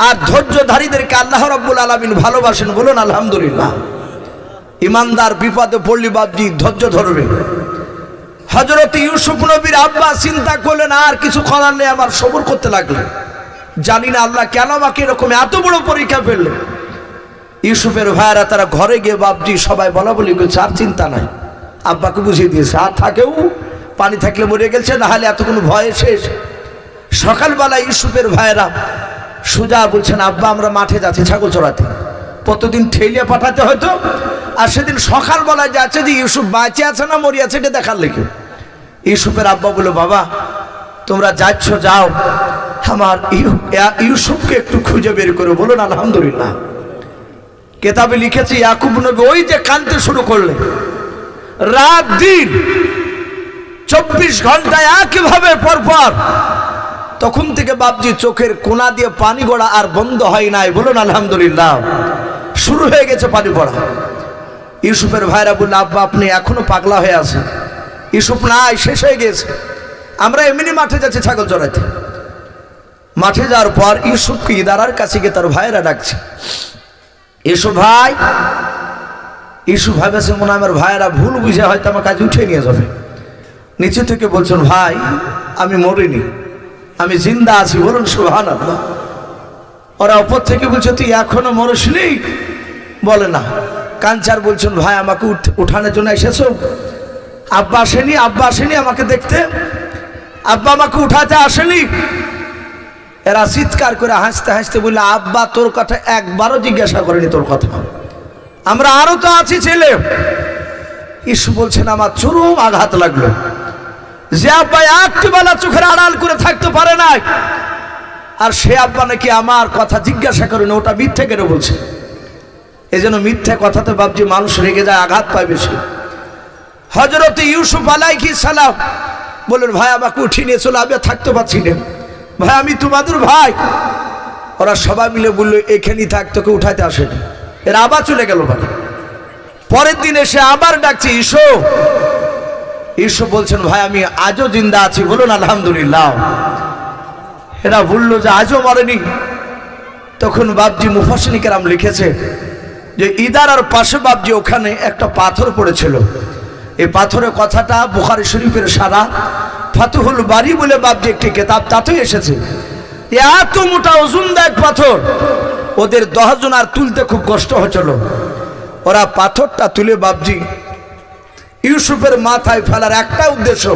আর ধৈর্যধারীদেরকে আল্লাহ রাব্বুল আলামিন ভালোবাসেন, বলুন আলহামদুলিল্লাহ। ইমানদার বিপদে পড়লি বাপজি ধৈর্য ধরবে। হযরত ইউসুফ নবীর আব্বা চিন্তা করলেন আর কিছু করার নেই, আমার সবর করতে লাগলেন। জানি না আল্লাহ কেন আমাকে এরকম এত বড় পরীক্ষা ফেললেন। ইউসুফের ভাইয়েরা তারা ঘরে গিয়ে বাপজি সবাই বলা বলি করছে, আর চিন্তা নাই, আব্বাকে বুঝিয়ে দিয়েছে, আর থাকেও পানি থাকলে মরে গেছে, না হলে এত কোনো ভয় শেষ। সকালবেলা ইউসুফের ভাইয়েরা সোজা বলছেন, আব্বা আমরা মাঠে যাচ্ছি ছাগল চড়াতে, প্রতিদিন ঠেলিয়ে পাঠাতে হতো, আর সেদিন সকালবেলায় যাচ্ছে যে ইউসুফ বাঁচে আছে না মরি আছে এটা দেখার লেগে। ইউসুফের আব্বা বলল, বাবা তোমরা যাচ্ছ যাও, আমার ইউসুফকে একটু খুঁজে বের করে। বলুন আলহামদুলিল্লাহ। কেতাবে লিখেছে ইয়াকুব নবী ওই যে কাঁদতে শুরু করলেন, রাত দিন 24 ঘন্টায় একইভাবে পরপর, তখন থেকে বাপজি চোখের কোনা দিয়ে পানি গড়া আর বন্ধ হয় নাই। বলুন আলহামদুলিল্লাহ। শুরু হয়ে গেছে পানি পড়া। ইউসুফের ভাইরা বলল, আব্বা আপনি এখনো পাগলা হয়ে আছেন, ইউসুফ নাই, শেষ হয়ে গেছে, আমরা এমনি মাঠে যাচ্ছি ছাগল চড়াইতে। মাঠে যাওয়ার পর ইউসুফকে ইদারার কাছে গিয়ে তার ভাইরা ডাকছে, ইউসুফ ভাই। ইউসুফ ভাবেছে মনে হয় আমার ভাইরা ভুল বুঝে হয়তো আমার কাছে উঠে নিয়ে যাবে। নিচে থেকে বলছেন, ভাই আমি মরিনি, আমি জিন্দা আছি। বলুন সুবহানাল্লাহ। ওরা উপর থেকে বলছে, তুই এখনো মরসনি? বলে না। কাঞ্চার বলছেন, ভাই আমাকে উঠানোর জন্য এসেছো? আব্বা আসেনি? আব্বা আসেনি আমাকে দেখতে? আব্বা আমাকে উঠাতে আসেনি? এরা চিৎকার করে হাসতে হাসতে বললে, আব্বা তোর কথা একবারও জিজ্ঞাসা করেনি তোর কথা, আমরা আরো তো আছি ছেলে। ইসু বলছেন, আমার চরম আঘাত লাগলো যে আব্বা একটু বেলা চোখের আড়াল করে থাকতে পারে নাই, আর সে আব্বা নাকি আমার কথা জিজ্ঞাসা করেনি, ওটা মিথ্যে কেন বলছে। এই জন্য মিথ্যে কথাতে বাপজি মানুষ রেগে যায়, আঘাত পায় বেশি। হযরত ইউসুফ আলাইহিস সালাম বললেন, ভাই আমাকে উঠিয়ে নিয়ে চলো, আমি থাকতে পারছি না, ভাই আমি তোমাদের ভাই। ওরা সবাই মিলে বললো, এখানেই থাক, তোকে উঠাইতে আসেনি। এরা আবার চলে গেল বাড়ি। পরের দিন এসে আবার ডাকছে, ইউসুফ। ইউসুফ বলছেন, ভাই আমি আজও জিন্দা আছি। বলুন আলহামদুলিল্লাহ। এরা বলল যে আজও মরেনি। তখন বাপজি মুফাসসিরিন কেরাম লিখেছে যে ইদারার পাশে বাপজি ওখানে একটা পাথর পড়েছিল। এই পাথরের কথাটা বুখারী শরীফের সারা ফাতুহুল বারী বলে বাপজি একটি কিতাব, তাতেই এসেছে। এত মোটা ওজনদায়ক পাথর, ওদের 10 জন আর তুলতে খুব কষ্ট হচ্ছিল। ওরা পাথরটা তুলে বাপজি ইউসুফের মাথায় ফেলার একটা উদ্দেশ্য।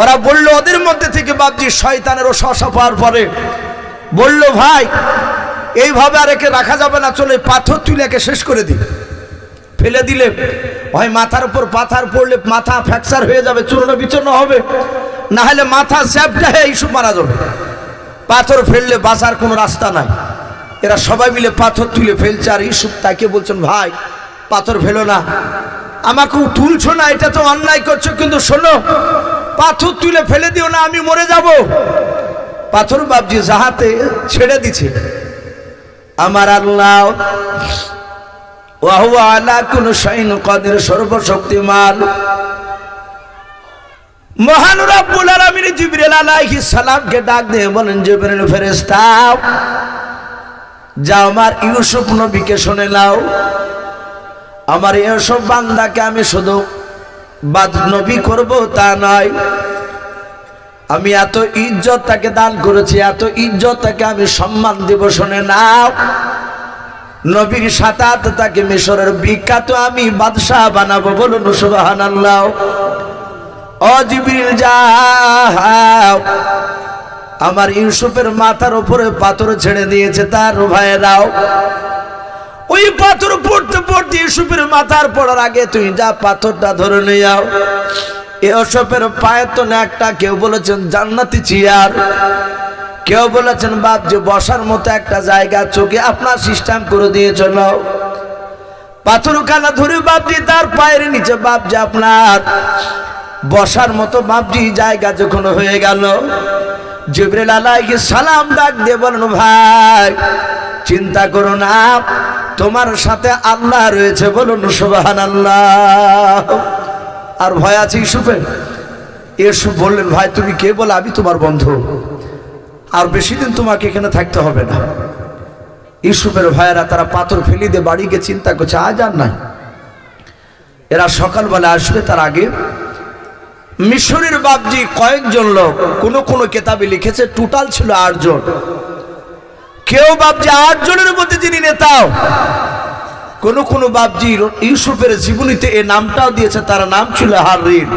ওরা বলল, ওদের মধ্যে থেকে বাপজি শয়তানের ওয়াসওয়াসা পাওয়ার পরে বলল, ভাই এইভাবে আর একে রাখা যাবে না, চলে পাথর তুলে একে শেষ করে দিই। ফেলে দিলে হয় মাথার উপর পাথর পড়লে মাথা ফ্র্যাকচার হয়ে যাবে, চূর্ণ বিচূর্ণ হবে, না হলে মাথা চ্যাপটা হয়ে ইউসুফ মারা যাবে। পাথর ফেললে বাঁচার কোনো রাস্তা নাই। এরা সবাই মিলে পাথর তুলে ফেলছে, আর ইউসুফ তাকে বলছেন, ভাই পাথর ফেলো না, আমাকে তুলছো না, এটা তো অন্যায় করছো, কিন্তু শোনো পাথর তুলে ফেলে দিও না, আমি মরে যাব। পাথর বাপজি জাহাতে ছেড়ে দিছে। আমার আল্লাহ ওয়া হুয়া আলা কুল্লি শাইইন কাদির, সর্বশক্তিমান মহান রব্বুল আলামিন জিবরিল আলাইহিস সালামকে ডাক দিয়ে বলেন, জিবরিল ফেরেশতা যাও আমার ইউসুফ নবীকে শুনে নাও। আমার ইউসুফ বান্দাকে আমি শুধু বাদ নবী করব তা নয়, আমি এত ইজ্জত তাকে দান করেছি, এত ইজ্জত তাকে আমি সম্মান দেব। শুনে নাও, নবীর সাথে তাকে মিশরের বিখ্যাত আমি বাদশাহ বানাবো। বলুন সুবহানাল্লাহ। ও জিবরিল যাও, আমার ইউসুফের মাথার উপরে পাথর ছেড়ে দিয়েছে তার ভাইয়েরাও, ওই পাথর পড়তে পড়তে ইউসুফের মাথার পড়ার আগে তুই যা পাথরটা ধরে নিয়ে যাও। ইউসুফের পায়ে তো একটা, কেউ বলেছেন জান্নাতি চেয়ার, কেউ বলেছেন বাপ যে বসার মতো একটা জায়গা চোখে আপনার সিস্টেম করে দিয়ে চলো। পাথর খানা ধরে বাপজি তার পায়ের নিচে বাপজি আপনার বসার মতো বাপজি জায়গা যখন হয়ে গেল, জিবরিল আলাইহিস সালাম ডাক দিয়ে বলেন, ভাই চিন্তা করো না, তোমার সাথে আল্লাহ রয়েছে। বলুন সুবহানাল্লাহ। আর ভয় আছে ইউসুফের? ইউসুফ বললেন, ভাই তুমি কে বলে? আমি তোমার বন্ধু, আর বেশি দিন তোমাকে এখানে থাকতে হবে না। ইউসুফের ভাইয়েরা তারা পাথর ফেলে দিয়ে বাড়ি গিয়ে চিন্তা করছে আজ আর নাই, এরা সকালবেলা আসবে। তার আগে মিশরের বাপজি কয়েকজন লোক, কোন কোন কিতাবে লিখেছে টোটাল ছিল 8 জন। কেউ বাপজি 8 জনের মধ্যে যিনি নেতাও, কোন কোন বাপজি ইউসুফের জীবনীতে এই নামটাও দিয়েছে, তার নাম ছিল হারিন।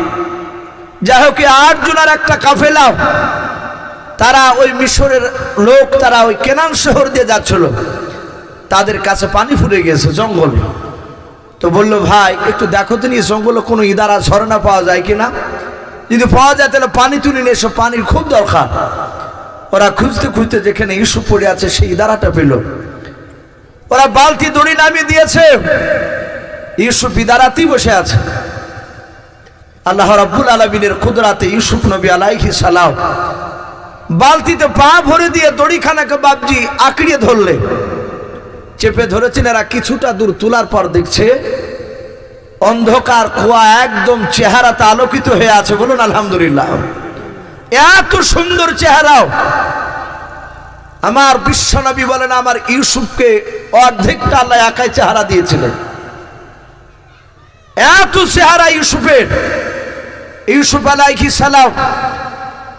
যাই হোক 8 জনের একটা কাফেলা, তারা ওই মিশরের লোক, তারা ওই কেনান শহর দিয়ে যাচ্ছিল। তাদের কাছে পানি ফুরে গেছে জঙ্গলে। তো বললো, ভাই একটু দেখো তো নি জঙ্গলে কোনো ইদারা ঝর্ণা পাওয়া যায় কিনা, যদি পাওয়া যায় তাহলে পানি তুলে নিয়ে এসো, পানির খুব দরকার। ওরা খুঁজতে খুঁজতে যেখানে ইউসুফ পড়ে আছে সেই ইদারাটা পেল। ওরা বালতি দড়ি নামিয়ে দিয়েছে, ইউসুফ ইদারাতেই বসে আছে। আল্লাহ রাব্বুল আলামিনের কুদরাতে ইউসুফ নবী আলাইহিস সালাম বালতিতে পা ভরে দিয়ে দড়িখানাকে বাপজি আঁকড়িয়ে ধরলে, চেপে ধরেছেন। এরা কিছুটা দূর তোলার পর দেখছে অন্ধকার কুয়া একদম চেহারাতে আলোকিত হয়ে আছে। বলুন আলহামদুলিল্লাহ। এত সুন্দর চেহারাও আমার বিশ্বনবী বলেন, আমার ইউসুফকে অর্ধেকটা আল্লাহ একাই চেহারা দিয়েছিলেন। এত চেহারা ইউসুফের। ইউসুফ আলাইহিস সালাম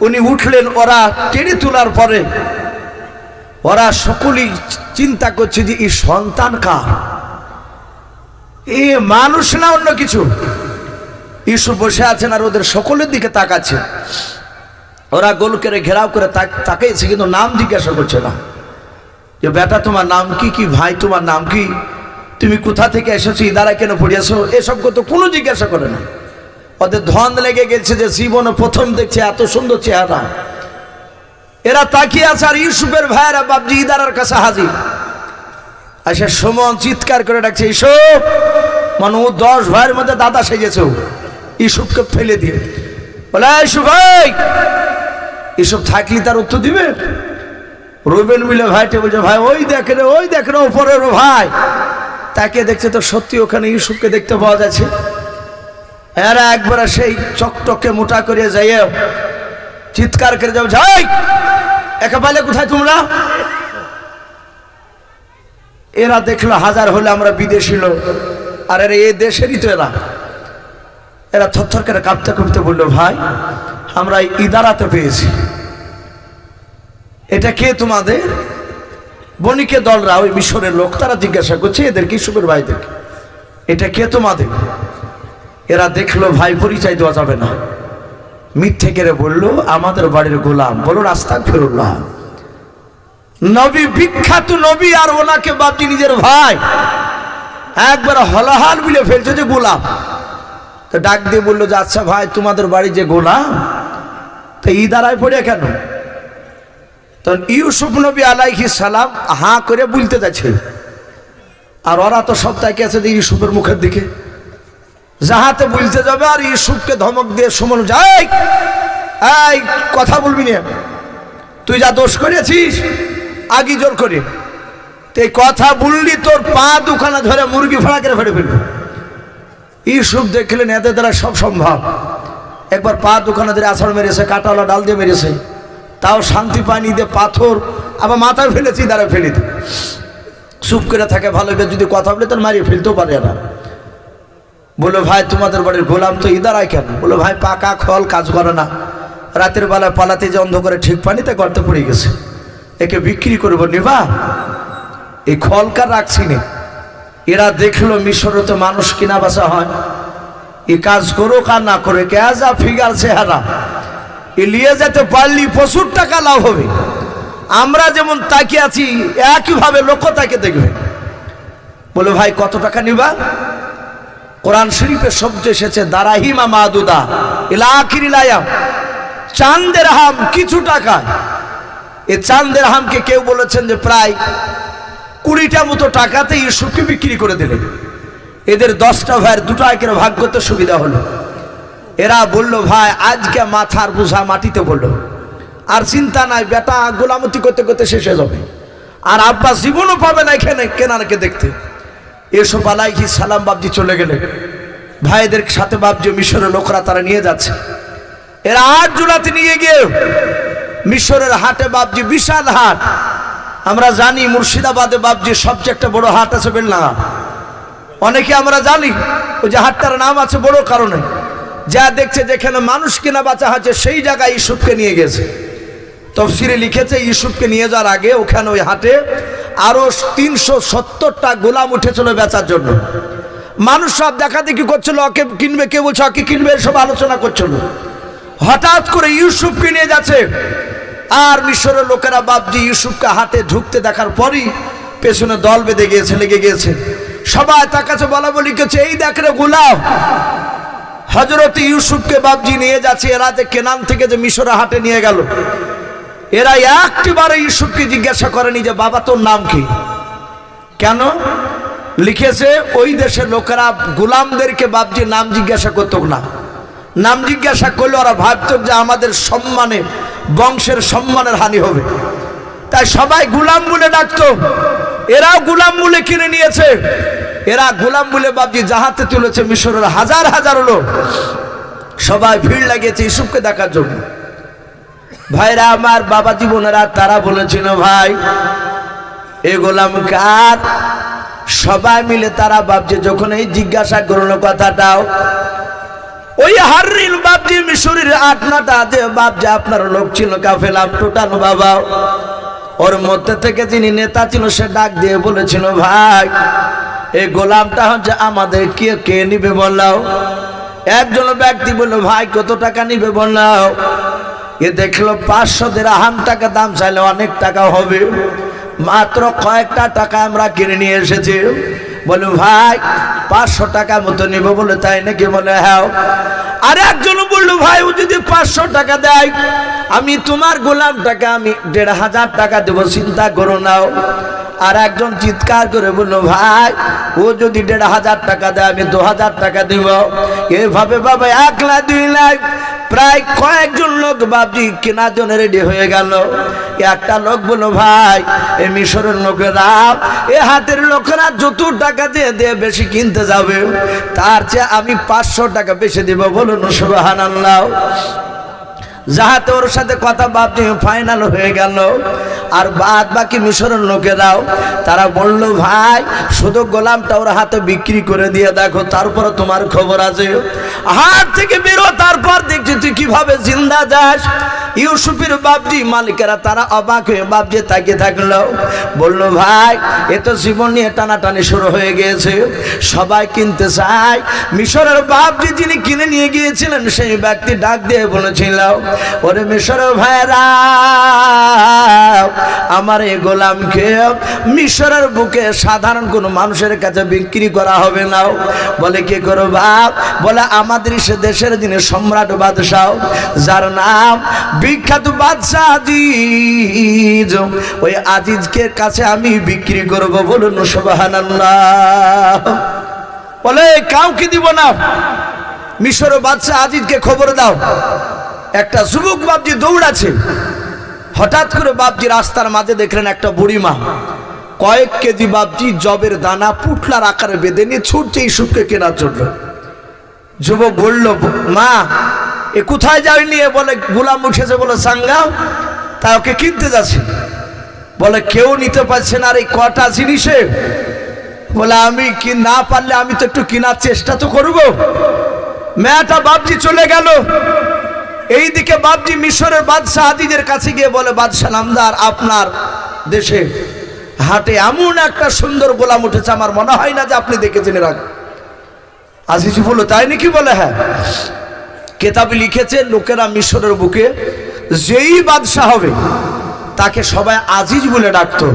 উনি উঠলেন, ওরা টেনে তোলার পরে ওরা সকলেই চিন্তা করছে যে এই সন্তান কার, এ মানুষ না অন্য কিছু। ইউসুফ বসে আছেন আর ওদের সকলের দিকে তাকাচ্ছে। ওরা গোল করে ঘেরাও করে তাকাইছে, কিন্তু নাম জিজ্ঞাসা করছে না, যে বেটা তোমার নাম কি, কি ভাই তোমার নাম কি, তুমি কোথা থেকে এসেছো, ইদারা কেন পড়িয়েছো, এসব তো কোনো জিজ্ঞাসা করে না। ওদের ধন লেগে গেছে যে জীবনে প্রথম দেখছে এত সুন্দর চেহারা। এরা তাকিয়ে আছে, আর ইউসুফের ভাইয়েরা বাপজি ইদারার কাছে হাজির। আচ্ছা সুমন চিৎকার করে ডাকছে, ইউসুফ, মানে ও 10 ভাইয়ের মধ্যে দাদা সেজেছে। ইউসুফকে ফেলে দিয়ে বলে, ইউসুফ ভাই। ইউসুফ থাকলে তার উত্তর দিবে? রুবেন মিলে ভাইটা বলছে, ভাই ওই দেখে ওই দেখে ওপরের ভাই। তাকে দেখছে তো সত্যি ওখানে ইউসুফকে দেখতে পাওয়া যাচ্ছে। এরা একবার সেই চকটকে মোটা করে যাইয়ে চিৎকার করে যাও, যাই একা পাইলে কোথায় তোমরা? এরা দেখলো হাজার হলে আমরা বিদেশি লোক, আর এরা এই দেশেরই তো। এরা থরথর করে কাঁপতে কাঁপতে বললো, ভাই আমরা ইদারাতে পেয়েছি। এটা কে তোমাদের? বণিকের দলরা, ওই মিশরের লোক, তারা জিজ্ঞাসা করছে এদেরকে, ইউসুফের ভাইদেরকে, এটা কে তোমাদের? এরা দেখলো ভাই পরিচয় দেওয়া যাবে না, মিথ্যে করে বললো আমাদের বাড়ির গোলাম। বলুন আস্তাগফিরুল্লাহ। নবী, বিখ্যাত নবী, আর ওনাকে বাপজি নিজের ভাই, একবার হলাহাল মিলে ফেলছে যে গোলাম। তো ডাক দিয়ে বললো যে আচ্ছা ভাই তোমাদের বাড়ি যে গোলাম, তো ইদারায় পড়ে কেন? তখন ইউসুফ নবী আলাইহিস সালাম হাঁ করে বলতে যাচ্ছে, আর ওরা তো সব তাকে আছে যে ইউসুফের মুখের দিকে, যাহাতে বলতে যাবে, আর ইউসুফকে ধমক দিয়ে সুমন, যাই এই কথা বলবি না, তুই যা দোষ করেছিস আগি জোর করে, এই কথা বললি তোর পা দুখানা ধরে মুরগি ফাড়া করে ফেলে ফেলবো। ইউসুফ দেখলেন এদের দ্বারা সব সম্ভব। একবার পা দুখানা ধরে আছাড় মেরেছে, কাঁটাওয়ালা ডাল দিয়ে মেরেছে, তাও শান্তি পায়নি, দিয়ে পাথর আবার মাথায় ফেলেছি, দ্বারা ফেলে দিই। চুপ করে থাকে ভালো, যদি কথা বলে তার মারিয়ে ফেলতেও পারে না। বলো ভাই তোমাদের বাড়ির গোলাম তো ইদারায় কেন? বলো ভাই পাকা খল কাজ করে না, রাতের বেলায় পালাতে যে অন্ধকারে ঠিক পানিতে গর্তে পড়ে গেছে, একে বিক্রি করবো নিবা, এই খলকার রাখছি না। এরা দেখলো মিশরে তো মানুষ কিনা বাসা হয়, এ কাজ করো কার না করে, কেজা ফিগার চেহারা, এ নিয়ে যেতে পারলি প্রচুর টাকা লাভ হবে। আমরা যেমন তাকিয়ে আছি একইভাবে লোক তাকে দেখবে। বলো ভাই কত টাকা নিবা? কোরআন শরীফের শব্দ এসেছে দারাহিমা মাদুদা ইলা আখিরিল আয়াম, চাঁদের হাম কিছু টাকা। এই চাঁদের হামকে কেউ বলেছেন যে প্রায় 20টা মতো টাকাতে ইউসুফকে বিক্রি করে দিলেন। এদের 10টা ভাইয়ের 2টা একের ভাগ করতে সুবিধা হলো। এরা বলল ভাই আজকে মাথার বোঝা মাটিতে পড়লো, আর চিন্তা নাই, বেটা গোলামতি করতে করতে শেষ হয়ে যাবে, আর আব্বা জীবনও পাবে না এখানে কেনারকে দেখতে। ইউসুফ আলাইহিস সালাম বাবজি চলে গেলেন, ভাইদের সাথে বাবজি মিশরের লোকরা তারা নিয়ে যাচ্ছে। এরা 8 জুলাতে নিয়ে গিয়ে মিশরের হাটে বাবজি, বিশাল হাট, আমরা জানি মুর্শিদাবাদে বাবজি সবচেয়ে একটা বড় হাট আছে বেলডাঙ্গা, অনেকে আমরা জানি ওই যে হাটটার নাম আছে বড় কারণে, যা দেখছে যেখানে মানুষ কেনা বাঁচা হচ্ছে সেই জায়গায় ইউসুফকে নিয়ে গেছে। তফসিরে লিখেছে ইউসুফকে নিয়ে যাওয়ার আগে ওখানে ওই হাটে আরো 370টা গোলাম উঠেছিল বেচার জন্য। মানুষ সব দেখা দেখি করছিল, ওকে কিনবে, কে বলছে ওকে কিনবে, সব আলোচনা করছিল। হঠাৎ করে ইউসুফকে নিয়ে যাচ্ছে, আর মিশরের লোকেরা বাবজি ইউসুফকে হাটে ঢুকতে দেখার পরই পেছনে দল বেঁধে গিয়েছে, লেগে গিয়েছে। সবাই তার কাছে বলা বলি করছে, এই দেখ রে গোলাম, হযরত ইউসুফকে বাবজি নিয়ে যাচ্ছে। এরা যে কেনান থেকে যে মিশরের হাটে নিয়ে গেল, এরা একটিবারে ইউসুফকে জিজ্ঞাসা করেনি যে বাবা তোর নাম কি। কেন? লিখেছে ওই দেশের লোকেরা গোলামদেরকে বাবজি নাম জিজ্ঞাসা করতো না, নাম জিজ্ঞাসা করলে ওরা ভাবত যে আমাদের সম্মানে, বংশের সম্মানের হানি হবে, তাই সবাই গোলাম বলে ডাকতো। এরাও গোলাম বলে কিনে নিয়েছে। এরা গোলাম বলে বাবজি জাহাতে তুলেছে মিশরের হাজার হাজার লোক, সবাই ভিড় লাগিয়েছে ইউসুফকে দেখার জন্য। ভাইরা আমার, বাবা জীবনেরা, তারা বলেছিল ভাই এ গোলাম কার? সবাই মিলে তারা বাবজি যখন এই জিজ্ঞাসা করলো কথাটাও, ওই হারিল বাবজি মিশরের 8-9টা যে বাবজি আপনার লোক ছিল কাফেলা টোটাল বাবা, ওর মধ্যে থেকে যিনি নেতা ছিল সে ডাক দিয়ে বলেছিল ভাই এই গোলামটা হচ্ছে আমাদের, কে নিবে বললাও? একজন ব্যক্তি বলল ভাই কত টাকা নিবে বললাও? এ দেখলো 500 দিরহাম টাকা দাম, চাইলে অনেক টাকা হবে, মাত্র কয়েকটা টাকা আমরা কিনে নিয়ে এসেছি। বলে ভাই 500 টাকা মতো নিব। বলে তাই নাকি? বলে হ্যাঁ। আর একজন বললো ভাই ও যদি 500 টাকা দেয় আমি তোমার গোলামটাকে আমি 1500 টাকা দেবো, চিন্তা করো নাও। আর একজন চিৎকার করে বললো ভাই ও যদি 1500 টাকা দেয় আমি 2000 টাকা দিব। এভাবে বাবা 1 লাখ 2 লাখ প্রায় কয়েকজন লোক বাবজি কেনার জন্য রেডি হয়ে গেল। একটা লোক বললো ভাই এই মিশরের লোকেরা, এ হাতের লোকেরা যত টাকা দিয়ে বেশি কিনতে যাবে তার চেয়ে আমি 500 টাকা বেশি দিব। বলুন সুবহানাল্লাহ। যাহাতে ওর সাথে কথা বাপজি ফাইনাল হয়ে গেল। আর বাদ বাকি মিশরের লোকেরাও তারা বলল, ভাই শুধু গোলামটা ওর হাতে বিক্রি করে দিয়ে দেখো, তারপরে তোমার খবর আছে। হাট থেকে বেরো, তারপর দেখছি তুই কিভাবে জিন্দা যাস। ইউসুফের বাপজি মালিকেরা তারা অবাক হয়ে বাপজি তাকিয়ে থাকলো। বলল, ভাই এ তো জীবন নিয়ে টানাটানি শুরু হয়ে গিয়েছে, সবাই কিনতে চায়। মিশরের বাপজি যিনি কিনে নিয়ে গিয়েছিলেন সেই ব্যক্তি ডাক দিয়ে বলেছিল, ওরে মিশরের ভাইরা, আমার এই গোলামকে মিশরের বুকে সাধারণ কোনো মানুষের কাছে বিক্রি করা হবে না। বলে কি করো বাপ? বলে আমাদের সে দেশের যিনি সম্রাট বাদশাহ, যার নাম বিখ্যাত বাদশাহ আজিজ, ওই আজিজকে কাছে আমি বিক্রি করব। বলুন সুবহানাল্লাহ। বলে কাউকে দিব না, মিশরের বাদশাহ আজিজকে খবর দাও। একটা যুবক বাপজি দৌড়াচ্ছে। হঠাৎ করে বাপজি রাস্তার মাঝে দেখলেন একটা বুড়িমা কয়েক কেজি বাপজি জবের দানা পুটলার আকারে বেঁধে নিয়ে ছুটছে ইউসুফকে কেনার জন্য। যুবক বলল, মা এ কোথায় যাই নিয়ে? বলে গোলাম উঠেছে, বলে সাঙ্গা, তা ওকে কিনতে যাচ্ছে। বলে কেউ নিতে পারছে না আর এই কটা জিনিসে? বলে আমি কি না পারলে আমি তো একটু কেনার চেষ্টা তো করবো। মেয়েটা বাপজি চলে গেল। এইদিকে বাপজি মিশরের বাদশাহ আজিজের কাছে গিয়ে বলে, বাদশাহ নামদার, আপনার দেশে হাটে এমন একটা সুন্দর গোলাম উঠেছে, আমার মনে হয় না যে আপনি দেখেছেন এর আগে। আজিজ বলল, তাই নাকি? বলে হ্যাঁ, কেতাবে লিখেছে লোকেরা মিশরের বুকে যেই বাদশাহ হবে তাকে সবাই আজিজ বলে ডাকতো।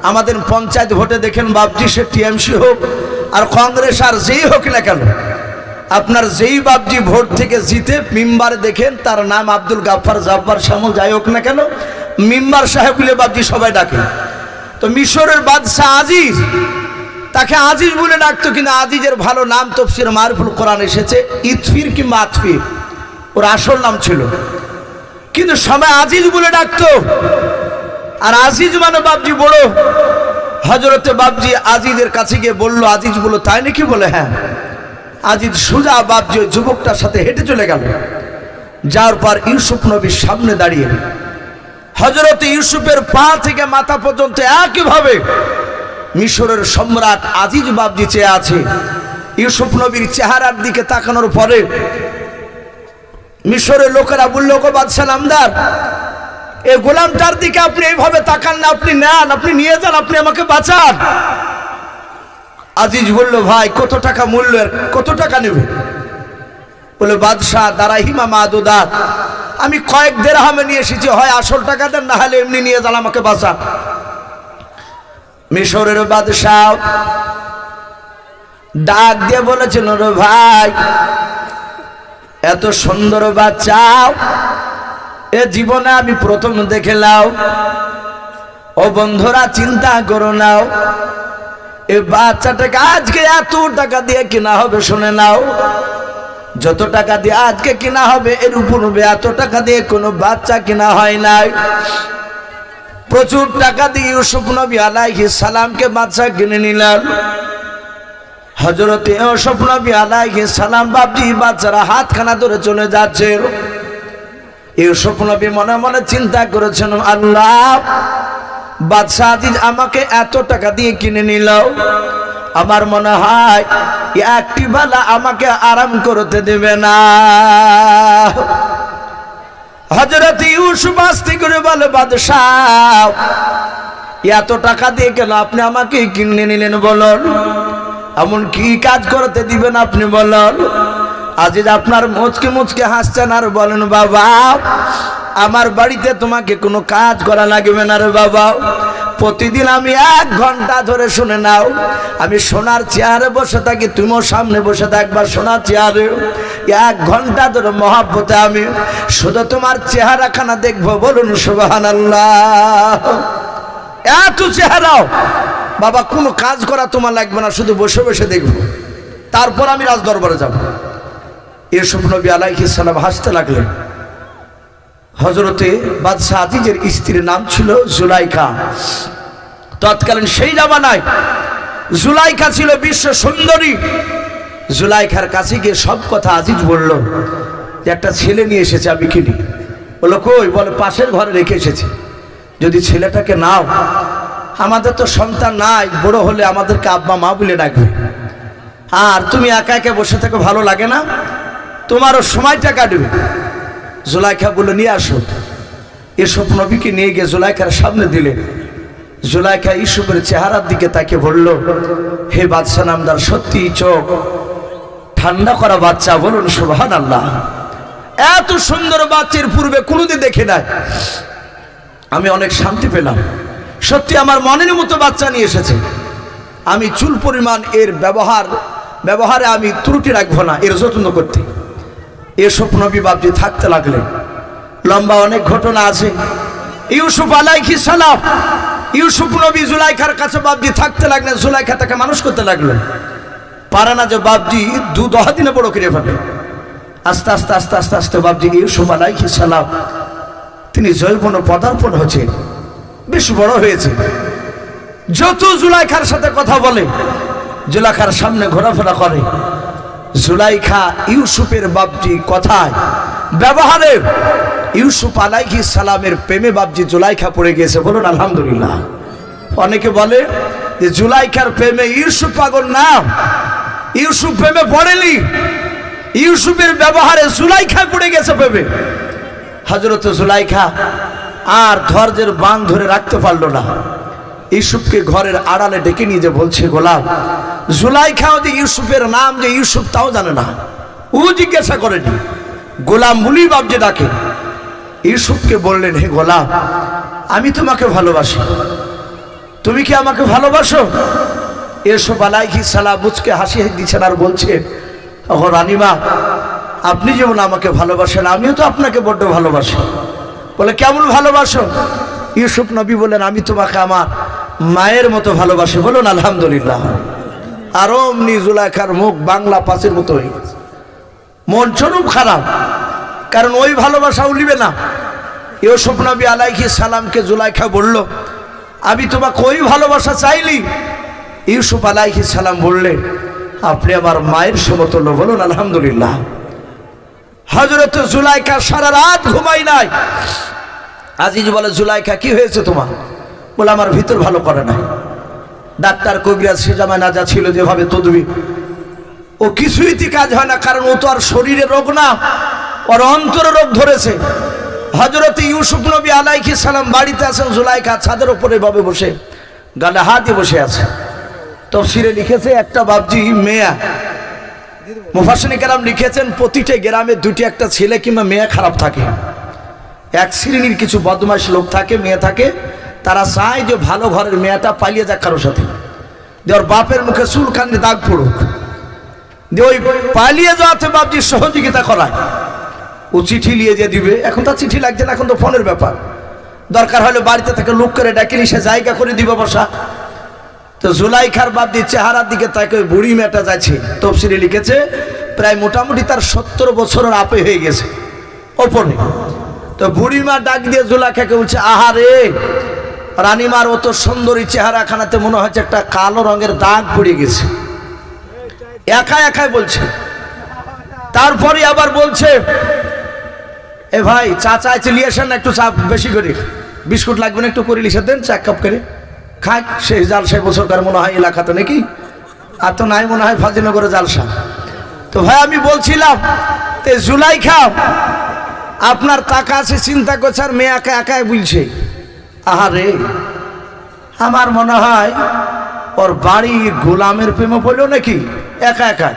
আমাদের পঞ্চায়েত ভোটে দেখেন বাপজি, সে টিএমসি হোক আর কংগ্রেস আর যেই হোক না কেন, আপনার যেই বাপজি ভোট থেকে জিতে মিম্বারে দেখেন তার নাম আব্দুল গাফফার, জাব্বার, শ্যামল যাই হোক না কেন, মিম্বার সাহেব বলে বাপজি সবাই ডাকে। তো মিশরের বাদশাহ আজিজ, তাকে আজিজ বলে ডাকতো। কিন্তু আজিজের ভালো নাম তাফসীর মারুফুল কোরআন এসেছে ইতফির কিংবা আতফির, ওর আসল নাম ছিল, কিন্তু সবাই আজিজ বলে ডাকতো। আর আজিজ মানে বাপজি বড়। হযরতে বাপজি আজিজের কাছে গিয়ে বলল, আজিজ বলল, তাই নাকি? বলে হ্যাঁ। আজিজ সুজা বাপজি ওই যুবকটার সাথে হেঁটে চলে গেল। যাওয়ার পর ইউসুফ নবীর সামনে দাঁড়িয়ে হযরতে ইউসুফের পা থেকে মাথা পর্যন্ত একইভাবে মিশরের সম্রাট আজিজ বাপজি চেয়ে আছে। ইউসুফ নবীর চেহারার দিকে তাকানোর পরে মিশরের লোকেরা বলল, গো বাদশাহ নামদার, এই গোলামটার দিকে আপনি এইভাবে তাকান না, আপনি নেন, আপনি নিয়ে যান, আপনি আমাকে বাঁচান। আজিজ বলল, ভাই কত টাকা মূল্যের, কত টাকা নেবে? বলে বাদশাহ দারাহিমা মাদুদাত, আমি কয়েক দিরহামে নিয়ে এসেছি, হয় আসল টাকা দেন না হলে এমনি নিয়ে যান, আমাকে বাঁচান। মিশরের বাদশাহ ডাক দিয়ে বলেছিল, রে ভাই, এত সুন্দর বাচ্চা এ জীবনে আমি প্রথম দেখলাম। ও বন্ধুরা চিন্তা করো নাও, এই বাচ্চাটাকে আজকে এত টাকা দিয়ে কেনা হবে, শুনে নাও, যত টাকা দিয়ে আজকে কেনা হবে এর উপর এত টাকা দিয়ে কোনো বাচ্চা কেনা হয় নাই। প্রচুর টাকা দিয়ে ইউসুফ নবী আলাইহিস সালামকে বাচ্চা কিনে নিলেন। হযরতে ইউসুফ নবী আলাইহিস সালাম বাপজি বাচ্চারা হাতখানা ধরে চলে যাচ্ছে। ইউসুফ নবী মনে মনে চিন্তা করেছেন, আল্লাহ, বাদশাহ আজিজ আমাকে এত টাকা দিয়ে কিনে নিল, আমার মনে হয় একটি বেলা আমাকে আরাম করতে দেবে না। হযরত ইউসুফ আস্তে করে বলে, বাদশাহ, এত টাকা দিয়ে কেন আপনি আমাকে কিনে নিলেন বলুন? এমন কি কাজ করতে দিবেন আপনি বলুন? আজিজ আপনার মুচকে মুচকে হাসছেন আর বলেন, বাবা, আমার বাড়িতে তোমাকে কোনো কাজ করা লাগবে না রে বাবা। প্রতিদিন আমি 1 ঘন্টা ধরে, শুনে নাও, আমি সোনার চেয়ারে বসে থাকি, তুমিও সামনে বসে থাকবা সোনার চেয়ারে। 1 ঘন্টা ধরে মহব্বতে আমি শুধু তোমার চেহারাখানা দেখবো। বলুন সুবহানাল্লাহ। এত চেহারাও বাবা, কোনো কাজ করা তোমার লাগবে না, শুধু বসে বসে দেখবো, তারপর আমি রাজ দরবারে যাব। ইউসুফ নবী আলাইহিস সালাম হাসতে লাগলেন। হযরতে বাদশাহ আজিজের স্ত্রীর নাম ছিল জুলাইখা। তৎকালীন সেই জামানায় জুলাইখা ছিল বিশ্ব সুন্দরী। জুলাইখার কাছে গিয়ে সব কথা আজিজ বলল যে একটা ছেলে নিয়ে এসেছে, আমি কিনি। বললো কই? বলে পাশের ঘরে রেখে এসেছি, যদি ছেলেটাকে নাও, আমাদের তো সন্তান নাই, বড় হলে আমাদেরকে আব্বা মা বলে ডাকবে, আর তুমি একা একা বসে থাকো, ভালো লাগে না, তোমারও সময়টা কাটবে। জুলাইখা বললো নিয়ে আসো। ইউসুফ নবীকে নিয়ে গিয়ে জুলাইখার সামনে দিলেন। জুলাইখা ইউসুফের চেহারার দিকে তাকে বলল, হে বাদশা নামদার, সত্যি চোখ ঠান্ডা করা বাচ্চা, বলুন সুবহানাল্লাহ। এত সুন্দর বাচ্চার পূর্বে কোনোদিন দেখে নাই, আমি অনেক শান্তি পেলাম। সত্যি আমার মনের মতো বাচ্চা নিয়ে এসেছে। আমি চুল পরিমাণ এর ব্যবহারে আমি ত্রুটি রাখবো না, এর যত্ন করতে। ইউসুফ নবী বাপজি থাকতে লাগলেন। লম্বা অনেক ঘটনা আছে। ইউসুফ আলাইহিস সালাম, ইউসুফ নবী জুলাইখার কাছে বাপজি থাকতে লাগলেন। জুলাইখা তাকে মানুষ করতে লাগলেন। পারে না যে বাপজি 2-10 দিনে বড় করে ফেলে। আস্তে আস্তে আস্তে আস্তে আস্তে বাপজি ইউসুফ আলাইহিস সালাম তিনি যৌবন পদার্পণ হচ্ছে, বেশ বড় হয়েছে। যত জুলাইখার সাথে কথা বলে, জুলাইখার সামনে ঘোরাফেরা করে, জুলাইখা ইউসুফের বাপজি কথায় ব্যবহারে ইউসুফ আলাইহিস সালামের প্রেমে বাপজি জুলাইখা পড়ে গেছে, বলুন আলহামদুলিল্লাহ। অনেকে বলে যে জুলাইখার প্রেমে ইউসুফ পাগল, না, ইউসুফ প্রেমে পড়েনি, ইউসুফের ব্যবহারে জুলাইখা পড়ে গেছে প্রেমে। হযরত জুলাইখা আর ধৈর্যের বাঁধ ধরে রাখতে পারলো না। ইউসুফকে ঘরের আড়ালে ডেকে নিয়ে যে বলছে, গোলাম। জুলাইখাও যে ইউসুফের নাম যে ইউসুফ তাও জানে না, ও জিজ্ঞাসা করেনি, গোলাম বলি বাপজি ডাকে। ইউসুফকে বললেন, হে গোলাম, আমি তোমাকে ভালোবাসি, তুমি কি আমাকে ভালোবাসো? ইউসুফ আলাইহিস সালাম মুচকে হাসি দিচ্ছেন আর বলছে, ও রানীমা, আপনি যেমন আমাকে ভালোবাসেন, আমিও তো আপনাকে বড্ড ভালোবাসি। বলে কেমন ভালোবাসো? ইউসুফ নবী বলেন, আমি তোমাকে আমার মায়ের মতো ভালোবাসি, বলুন আলহামদুলিল্লাহ। আর অমনি জুলাইখার মুখ বাংলা পাঁচের মতো হয়ে গেছে। মন চরম খারাপ, কারণ ওই ভালোবাসা উলিবে না। ইউসুফ নবী আলাইহিস সালামকে জুলাইখা বলল, আমি তোমাকে ওই ভালোবাসা চাইলি। ইউসুফ আলাইহিস সালাম বললেন, আপনি আমার মায়ের সমতুল্য, বলুন আলহামদুলিল্লাহ। হযরত জুলাইখা সারা রাত ঘুমাই নাই। আজিজ বলে, জুলাইখা কি হয়েছে তোমার? বলে আমার ভিতর ভালো করে নাই। ডাক্তার কবিরাজ সে জামায় না যা ছিল যেভাবে তদবি, ও কিছুইতে কাজ হয় না, কারণ ও তো আর শরীরে রোগ না, ওর অন্তরে রোগ ধরেছে। হযরত ইউসুফ নবী আলাইহিস সালাম বাড়িতে আছেন, জুলাইখা ছাদের উপরে ভাবে বসে গালে হাত দিয়ে বসে আছে। তাফসীরে লিখেছে একটা বাপজি মেয়া, মুফাসসিরিন কেরাম লিখেছেন প্রতিটা গ্রামে দুটি একটা ছেলে কিংবা মেয়ে খারাপ থাকে। এক শ্রেণীর কিছু বদমাশ লোক থাকে, মেয়ে থাকে, তারা চায় যে ভালো ঘরের মেয়েটা পালিয়ে যাক কারোর সাথে, যে ওর বাপের মুখে চুলকানি দাগ পড়ুক, যে ওই পালিয়ে যাওয়াতে বাপজি সহযোগিতা করায়। ও চিঠি নিয়ে যে দিবে, এখন তার চিঠি লাগছে না, এখন তো ফোনের ব্যাপার। দরকার হলে বাড়িতে থেকে লোক করে ডাকি সে জায়গা করে দিবে বসা। তো জুলাইখার বাপজি চেহারার দিকে তাকে ওই বুড়ি মেয়েটা যাচ্ছে। তাফসীরে লিখেছে প্রায় মোটামুটি তার 70 বছরের আপে হয়ে গেছে ওপরে। তো বুড়িমা ডাক দিয়ে জুলাইখাকে বলছে, আহারে রানীমার অত সুন্দরী চেহারাখানাতে মনে হচ্ছে একটা কালো রঙের দাগ পড়ে গেছে। একা একাই বলছে। তারপরে আবার বলছে, এ ভাই চা চাইছে নিয়ে আসেন না, একটু চা বেশি করে, বিস্কুট লাগবে না, একটু করে লিখে দেন, চা কাপ করে খাই। সেই জালসায় বছরকার মনে হয় এলাকাতে নাকি, আর তো নাই মনে হয় ফাজিলনগরে জালসা। তো ভাই আমি বলছিলাম, জুলাইখা আপনার টাকা আছে চিন্তা করছে, আর মেয়ে একা একাই বলছে, আহারে আমার মনে হয় ওর বাড়ির গোলামের প্রেমে পড়লো নাকি একা একা।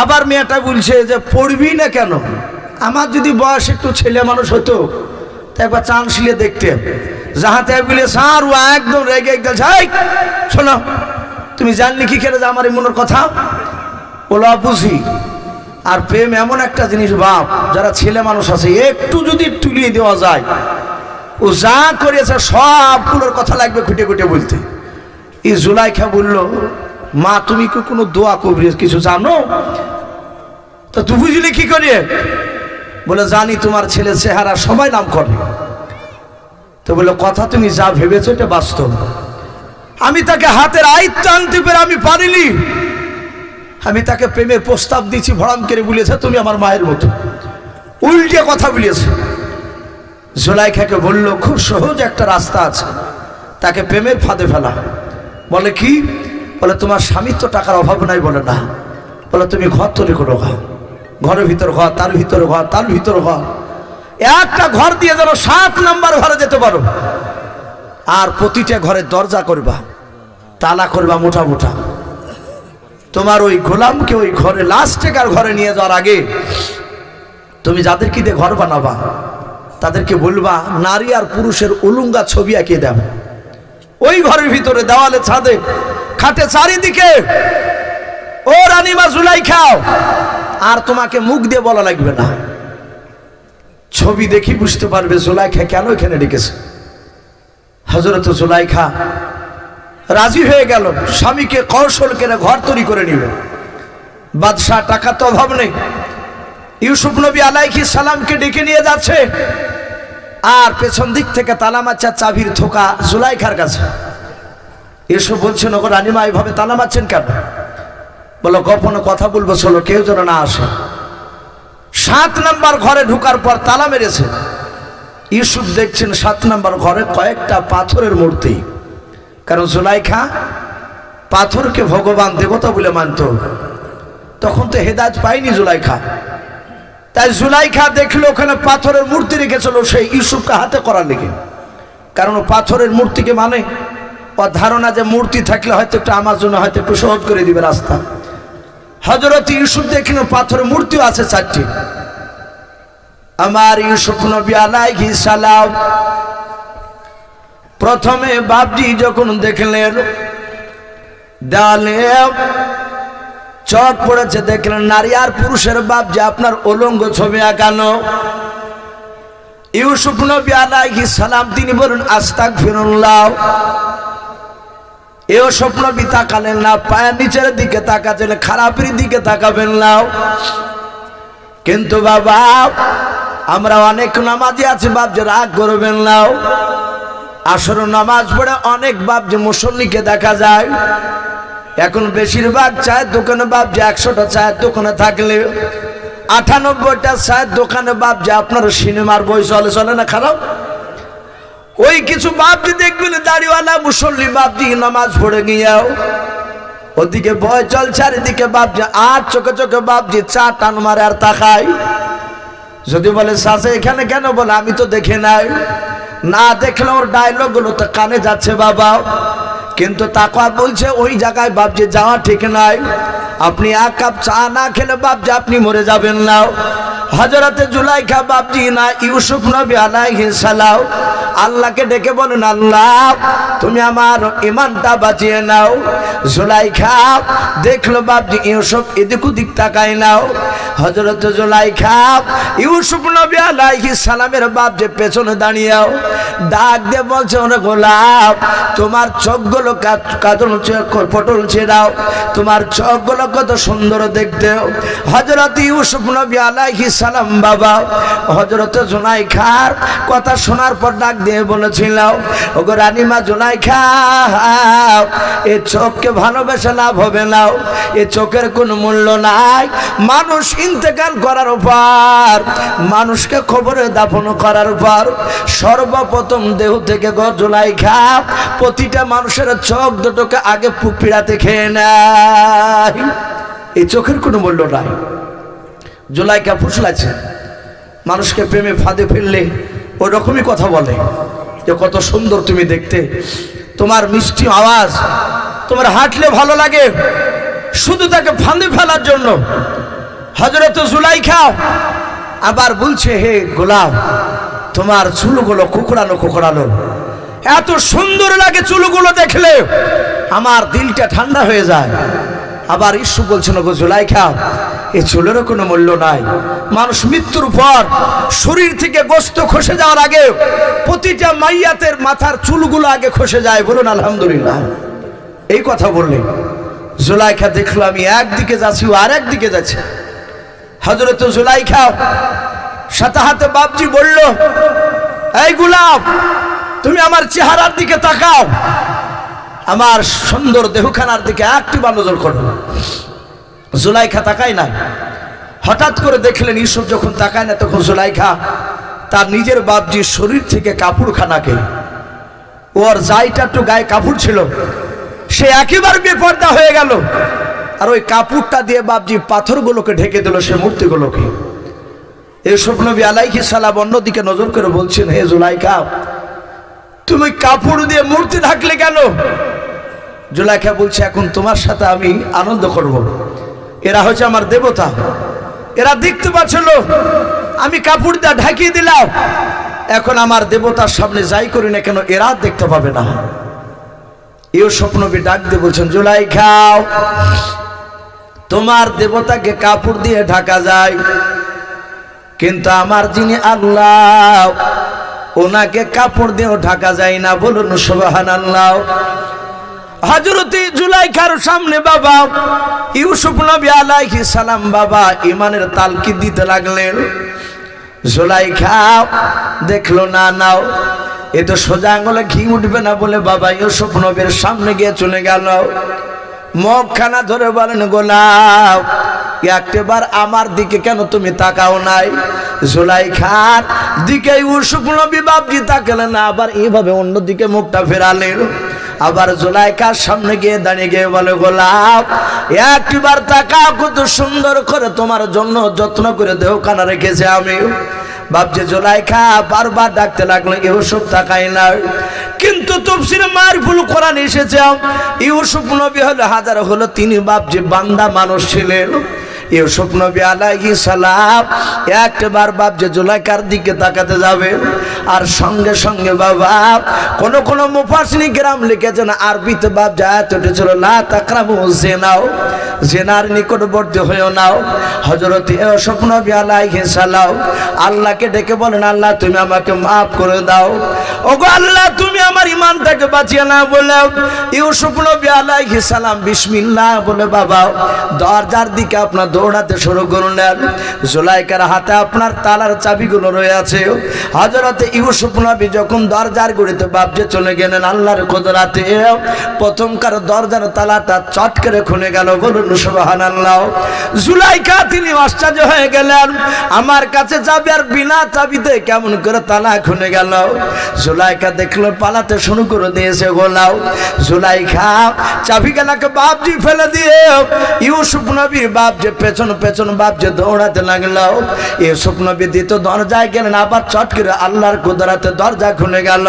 আবার মেয়েটা বলছে যে পড়বি না কেন, আমার যদি বয়স একটু ছেলে মানুষ হতো তা একবার চান্স নিয়ে দেখতে। যাহাতে বলে স্যার ও একদম রেগে একদম, যাই শোনো তুমি জানলি কি করে যে আমার এই মনের কথা? বলো বুঝি। আর প্রেম এমন একটা জিনিস বাপ, যারা ছেলে মানুষ আছে একটু যদি তুলিয়ে দেওয়া যায়, ও যা করেছে সবগুলোর কথা লাগবে খুঁটে খুঁটে বলতে। এই জুলাইখা বলল, মা তুমি কি কোনো দোয়া কবি কিছু জানো? তো তুই বুঝলি কি করে? বলে জানি তোমার ছেলে চেহারা সবাই নাম করে। তো বলে কথা তুমি যা ভেবেছো এটা বাস্তব। আমি তাকে হাতের আয়ত্ত আনতে পেরে আমি পারিনি। আমি তাকে প্রেমের প্রস্তাব দিয়েছি, ভরাম করে বলেছে তুমি আমার মায়ের মতো, উল্টে কথা বলেছে। জুলাইখাকে বলল খুব সহজ একটা রাস্তা আছে, তাকে প্রেমের ফাঁদে ফেলা। বলে কি? বলে তোমার স্বামীর তো টাকার অভাব নাই। বলে না। বলে তুমি ঘর তৈরি করো, ঘরের ভিতর ঘর, তার ভিতর ঘর, তার ভিতর ঘর, একটা ঘর দিয়ে যেন 7 নম্বর ঘরে যেতে পারো। আর প্রতিটা ঘরে দরজা করবা, তালা করবা মোটা মোটা। তোমার ওই গোলামকে ওই ঘরে লাস্টেকার ঘরে নিয়ে যাওয়ার আগে তুমি যাদেরকে দিয়ে ঘর বানাবা তাদেরকে বলবা নারী আর পুরুষের উলুঙ্গা ছবি আঁকিয়ে দাও ওই ঘরের ভিতরে, দেওয়ালে, ছাদে, খাটে, চারিদিকে। ও রানীমা জুলাইখা, আর তোমাকে মুখ দিয়ে বলা লাগবে না, ছবি দেখি বুঝতে পারবে জুলাইখা কেন এখানে ডেকেছে। হযরত জুলাইখা রাজি হয়ে গেল, স্বামীকে কৌশল করে ঘর তৈরি করে নিল। বাদশাহ টাকা তো অভাব নেই, ইউসুফ নবী আলাইহিস সালামকে ডেকে নিয়ে যাচ্ছে, আর পেছন দিক থেকে তালা মারছে চাবির থোকা জুলাইখার কাছে। ইউসুফ বলছেন, ওগো রানীমা এইভাবে তালা মারছেন কেন? বলো গোপনে কথা বলবো, চলো কেউ যেন না আসে। 7 নম্বর ঘরে ঢোকার পর তালা মেরেছে। ইউসুফ দেখছেন 7 নম্বর ঘরে কয়েকটা পাথরের মূর্তি, কারণ জুলাইখা পাথরকে ভগবান দেবতা বলে মানত। তখন তো হেদায়েত পায়নি জুলাইখা, তাই জুলাইখা দেখলো ওখানে পাথরের মূর্তি রেখেছিল সেই ইউসুফকে হাতে করার লেগে। কারণ পাথরের মূর্তিকে মানে ও ধারণা যে মূর্তি থাকলে হয়তো একটু আমার জন্য হয়তো একটু সহজ করে দিবে রাস্তা। হযরত ইউসুফ দেখলো পাথরের মূর্তিও আছে 4টি। আমার ইউসুফ নবী আলাইহিস সালাম প্রথমে বাপজি যখন দেখলেন দেওয়ালে চক পড়েছে, দেখলেন নারী আর পুরুষের বাপ যে আপনার উলঙ্গ ছবি আঁকানো। ইউসুফ নবী আলাইহিস সালাম তিনি বলেন আস্তাগফিরুল্লাহ। ইউসুফ নবী তাকালেন না, পায়ের নিচের দিকে তাকাচ্ছেন, খারাপের দিকে তাকাবেন না। কিন্তু বাবা আমরা অনেক নামাজি আছি, বাপ যে রাগ করবেন না। আসর নামাজ পড়ে অনেক বাপ যে মুসল্লিকে দেখা যায়, এখন বেশিরভাগ চায়ের দোকানে বাপ যে 100টা চায়ের দোকানে থাকলে 98টা চায়ের দোকানে বাপ যে আপনার সিনেমার বই চলে না খারাপ। ওই কিছু বাপ যে দেখবেন দাড়িওয়ালা মুসল্লি বাপ যে নামাজ পড়ে গিয়েও ওদিকে বয় চল, চারিদিকে বাপ যে আর চোখে চোখে বাপ যে চা টান মারে আর তাকায়। যদি বলে সাসে এখানে কেন? বলে আমি তো দেখে নাই, না দেখলে ওর ডায়লগ গুলো তো কানে যাচ্ছে বাবা। কিন্তু তাকওয়া বলছে ওই জায়গায় বাপ যে যাওয়া ঠিক নাই। আপনি 1 কাপ চা না খেলে বাপ যে আপনি মরে যাবেন না। হযরতে জুলাইখা বাপজি না ইউসুফ নবী আলাইহিস সালাম আল্লাহকে ডেকে বলেন, আল্লাহ তুমি আমার ঈমানটা বাঁচিয়ে নাও। জুলাইখা দেখলো বাপজি ইউসুফ এদিক ওদিক তাকায় নাও। হযরত জুলাইখা ইউসুফ নবী আলাইহিস সালামের বাপ যে পেছনে দাঁড়িয়েও ডাক দিয়ে বলছে, ওরে গোলাপ তোমার চোখগুলো কাজল পটল ছেড়াও, তোমার চোখগুলো কত সুন্দর দেখতে। হযরত ইউসুফ নবী আলাইহিস সালাম বাবা হযরত জুলাইখার কথা শোনার পর ডাক দিয়ে বলেছিল, ওগো রানীমা জুলাইখা এই চোখকে ভালোবেসে লাভ হবে না, এই চোখের কোনো মূল্য নাই। মানুষ ইন্তেকাল করার পর, মানুষকে কবরে দাফন করার পর সর্বপ্রথম দেহ থেকে গো জুলাইখা প্রতিটা মানুষের চোখ দুটোকে আগে পুপিড়াতে খেয়ে নেয়। এই চোখের কোনো মূল্য নাই। জুলাইখা ফুসলাছে, মানুষকে প্রেমে ফাঁদে ফেললে ওই রকমই কথা বলে যে কত সুন্দর তুমি দেখতে, তোমার মিষ্টি আওয়াজ, তোমার হাঁটলে ভালো লাগে, শুধু তাকে ফাঁদে ফেলার জন্য। হযরত জুলাইখা আবার বলছে, হে গোলাম তোমার চুলগুলো কুকড়ানো কুকড়ানো, এত সুন্দর লাগে চুলগুলো দেখলে, আমার দিলটা ঠান্ডা হয়ে যায়। আবার ইউসুফ বলছেন, গো জুলাইখা এই চুলেরও কোনো মূল্য নাই। মানুষ মৃত্যুর পর শরীর থেকে গোস্ত খসে যাওয়ার আগে প্রতিটা মাইয়াতের মাথার চুলগুলো আগে খসে যায়, বলুন আলহামদুলিল্লাহ। এই কথা বললেন। জুলাইখা দেখলো আমি একদিকে যাচ্ছি ও আর একদিকে যাচ্ছে। হযরত জুলাইখা সাথে হাতে বাপজি বলল, এই গোলাপ তুমি আমার চেহারার দিকে তাকাও, আমার সুন্দর দেহখানার দিকে একটিবার নজর করো। জুলাইখা তাকায় নাই। হঠাৎ করে দেখলেন ইউসুফ যখন তাকায় না তখন জুলাইখা তার নিজের বাপজির শরীর থেকে কাপড়খানাকে, ওর যাইটা একটু গায়ে কাপড় ছিল, সে একেবারে বেপর্দা হয়ে গেল। আর ওই কাপড়টা দিয়ে বাপজি পাথরগুলোকে ঢেকে দিল, সে মূর্তিগুলোকে। ইউসুফ নবী আলাইহিস সালাম অন্যদিকে নজর করে বলছেন, হে জুলাইখা, তুমি কাপড় দিয়ে মূর্তি ঢাকলে কেন? জুলাইখা বলছে, এখন তোমার সাথে আমি আনন্দ করব। এরা হচ্ছে আমার দেবতা, এরা দেখতে পাচ্ছিল আমি কাপড় দিয়ে ঢাকিয়ে দিলাম, এখন আমার দেবতার সামনে যাই করি না কেন এরা দেখতে পাবে না। ইউসুফ নবী ডাক দিয়ে বলছেন, জুলাইখা, তোমার দেবতাকে কাপড় দিয়ে ঢাকা যায়, কিন্তু আমার যিনি আল্লাহ ওনাকে কাপড় দিয়েও ঢাকা যায় না। বলুন সুবহানাল্লাহ। হযরত জুলাইখার সামনে বাবা ইউসুফ নবী আলাইহিস সালাম বাবা ঈমানের তালকিদ দিতে লাগলেন। জুলাইখা দেখলো না, নাও এ তো সোজা আঙুলে ঘি উঠবে না বলে বাবা ইউসুফ নবীর সামনে গিয়ে চলে গেল। মুখখানা ধরে বলেন, গোলাম, একবার আমার দিকে কেন তুমি তাকাও নাই? জুলাইখার দিকে ইউসুফ নবী বাপজি তাকালেন না, আবার এইভাবে অন্যদিকে মুখটা ফেরালেন। আবার জুলাইখার সামনে গিয়ে দাঁড়িয়ে গিয়ে বলে, গোলাম, একবার তাকাও, কত সুন্দর করে তোমার জন্য যত্ন করে দেহখানা রেখেছে আমি। বাপজি জুলাইখা বারবার ডাকতে লাগলো, ইউসুফ তাকাই না। কিন্তু তাফসীরে মারফুল কোরআন এসেছে, ইউসুফ নবী হলো হাজার হলো তিনি বাপজি বান্দা মানুষ ছিলেন। ইউসুফ নবী আলাইহিস সালাম একবার বাপজি জুলাইখার দিকে তাকাতে যাবে, আর সঙ্গে সঙ্গে বাবা কোন কোন মুফাসসিরিন কিরাম লিখেছেন আরবিতে বাপ আয়াত উঠেছিল, লা তাকরাবু জিনাও, জিনার নিকটবর্তী হয়েও নাও। হযরত ইউসুফ নবী আলাইহিস সালাম আল্লাহকে ডেকে বলেন, আল্লাহ তুমি আমাকে মাফ করে দাও, ওগো আল্লাহ তুমি আমার ঈমানটাকে বাঁচিয়ে নাও। বলে ইউসুফ নবী আলাইহিস সালাম বিসমিল্লাহ বলে বাবা দরজার দিকে আপনার দৌড়াতে শুরু করলেন। জুলাইখার হাতে আপনার তালার চাবিগুলো রয়েছে। হযরত ইউসুফ নবী যখন দরজার গুড়িতে বাপজে চলে গেলেন, আল্লাহর কুদরতে প্রথমকার দরজার তালাটা চট করে খুলে গেল। বলুন সুবহানাল্লাহ। জুলাইখা তিনি আশ্চর্য হয়ে গেলেন, আমার কাছে চাবি আর বিনা চাবিতে কেমন করে তালা খুলে গেল? জুলাইখা দেখলো পালাতে শুরু করে দিয়েছে। গোলাও জুলাইখা চাবি গেলাকে বাপজি ফেলে দিয়ে ইউসুফ নবীর বাপজে পেছন পেছন বাপজে দৌড়াতে লাগলো। ইউসুফ নবী দ্বিতীয় দরজায় গেলেন, আবার চট করে আল্লাহর কুদরতে দরজা খুলে গেল।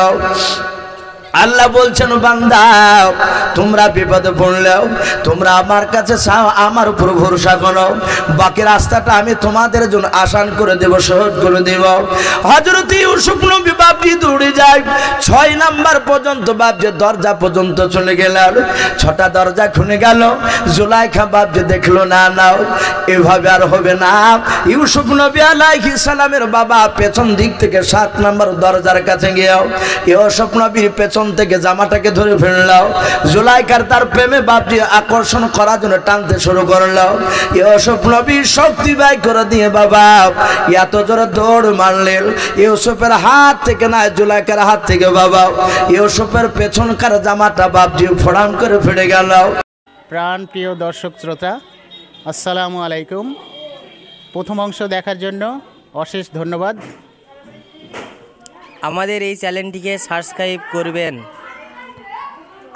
আল্লাহ বলছেন, বান্দা তোমরা বিপদে পড়লেও তোমরা আমার কাছে চাও, আমার উপর ভরসা করো, বাকি রাস্তাটা আমি তোমাদের জন্য আসান করে দেব, সহজ করে দেব। হযরত ইউসুফ নবী বাপজি দৌড়ে যায় 6 নাম্বার পর্যন্ত, বাপজি দরজা পর্যন্ত চলে গেলেন। 6টা দরজা খুলে গেল। জুলাইখা বাপজি দেখলো না, নাও এভাবে আর হবে না। ইউসুফ নবী আলাইহিস সালামের বাবা পেছন দিক থেকে 7 নাম্বার দরজার কাছে গিয়ে ইউসুফ নবীর পেছন থেকে জামাটাকে ধরে ফেললাম। জুলাইখার তার প্রেমে বাপজি আকর্ষণ করার জন্য টানতে শুরু করলো। ইউসুফ নবী শক্তি ব্যয় করে দিয়ে বাবা এত জোরে দৌড় মারলেন, ইউসুফের হাত থেকে না জুলাইখার হাত থেকে বাবা ইউসুফের পেছনকার জামাটা বাপজি ফোড়াম করে ফেটে গেল। প্রাণ প্রিয় দর্শক শ্রোতা, আসসালামু আলাইকুম। প্রথম অংশ দেখার জন্য অশেষ ধন্যবাদ। আমাদের এই চ্যানেলটিকে সাবস্ক্রাইব করবেন,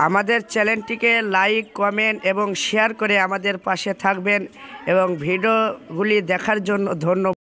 আমাদের চ্যানেলটিকে লাইক, কমেন্ট এবং শেয়ার করে আমাদের পাশে থাকবেন এবং ভিডিওগুলি দেখার জন্য ধন্যবাদ।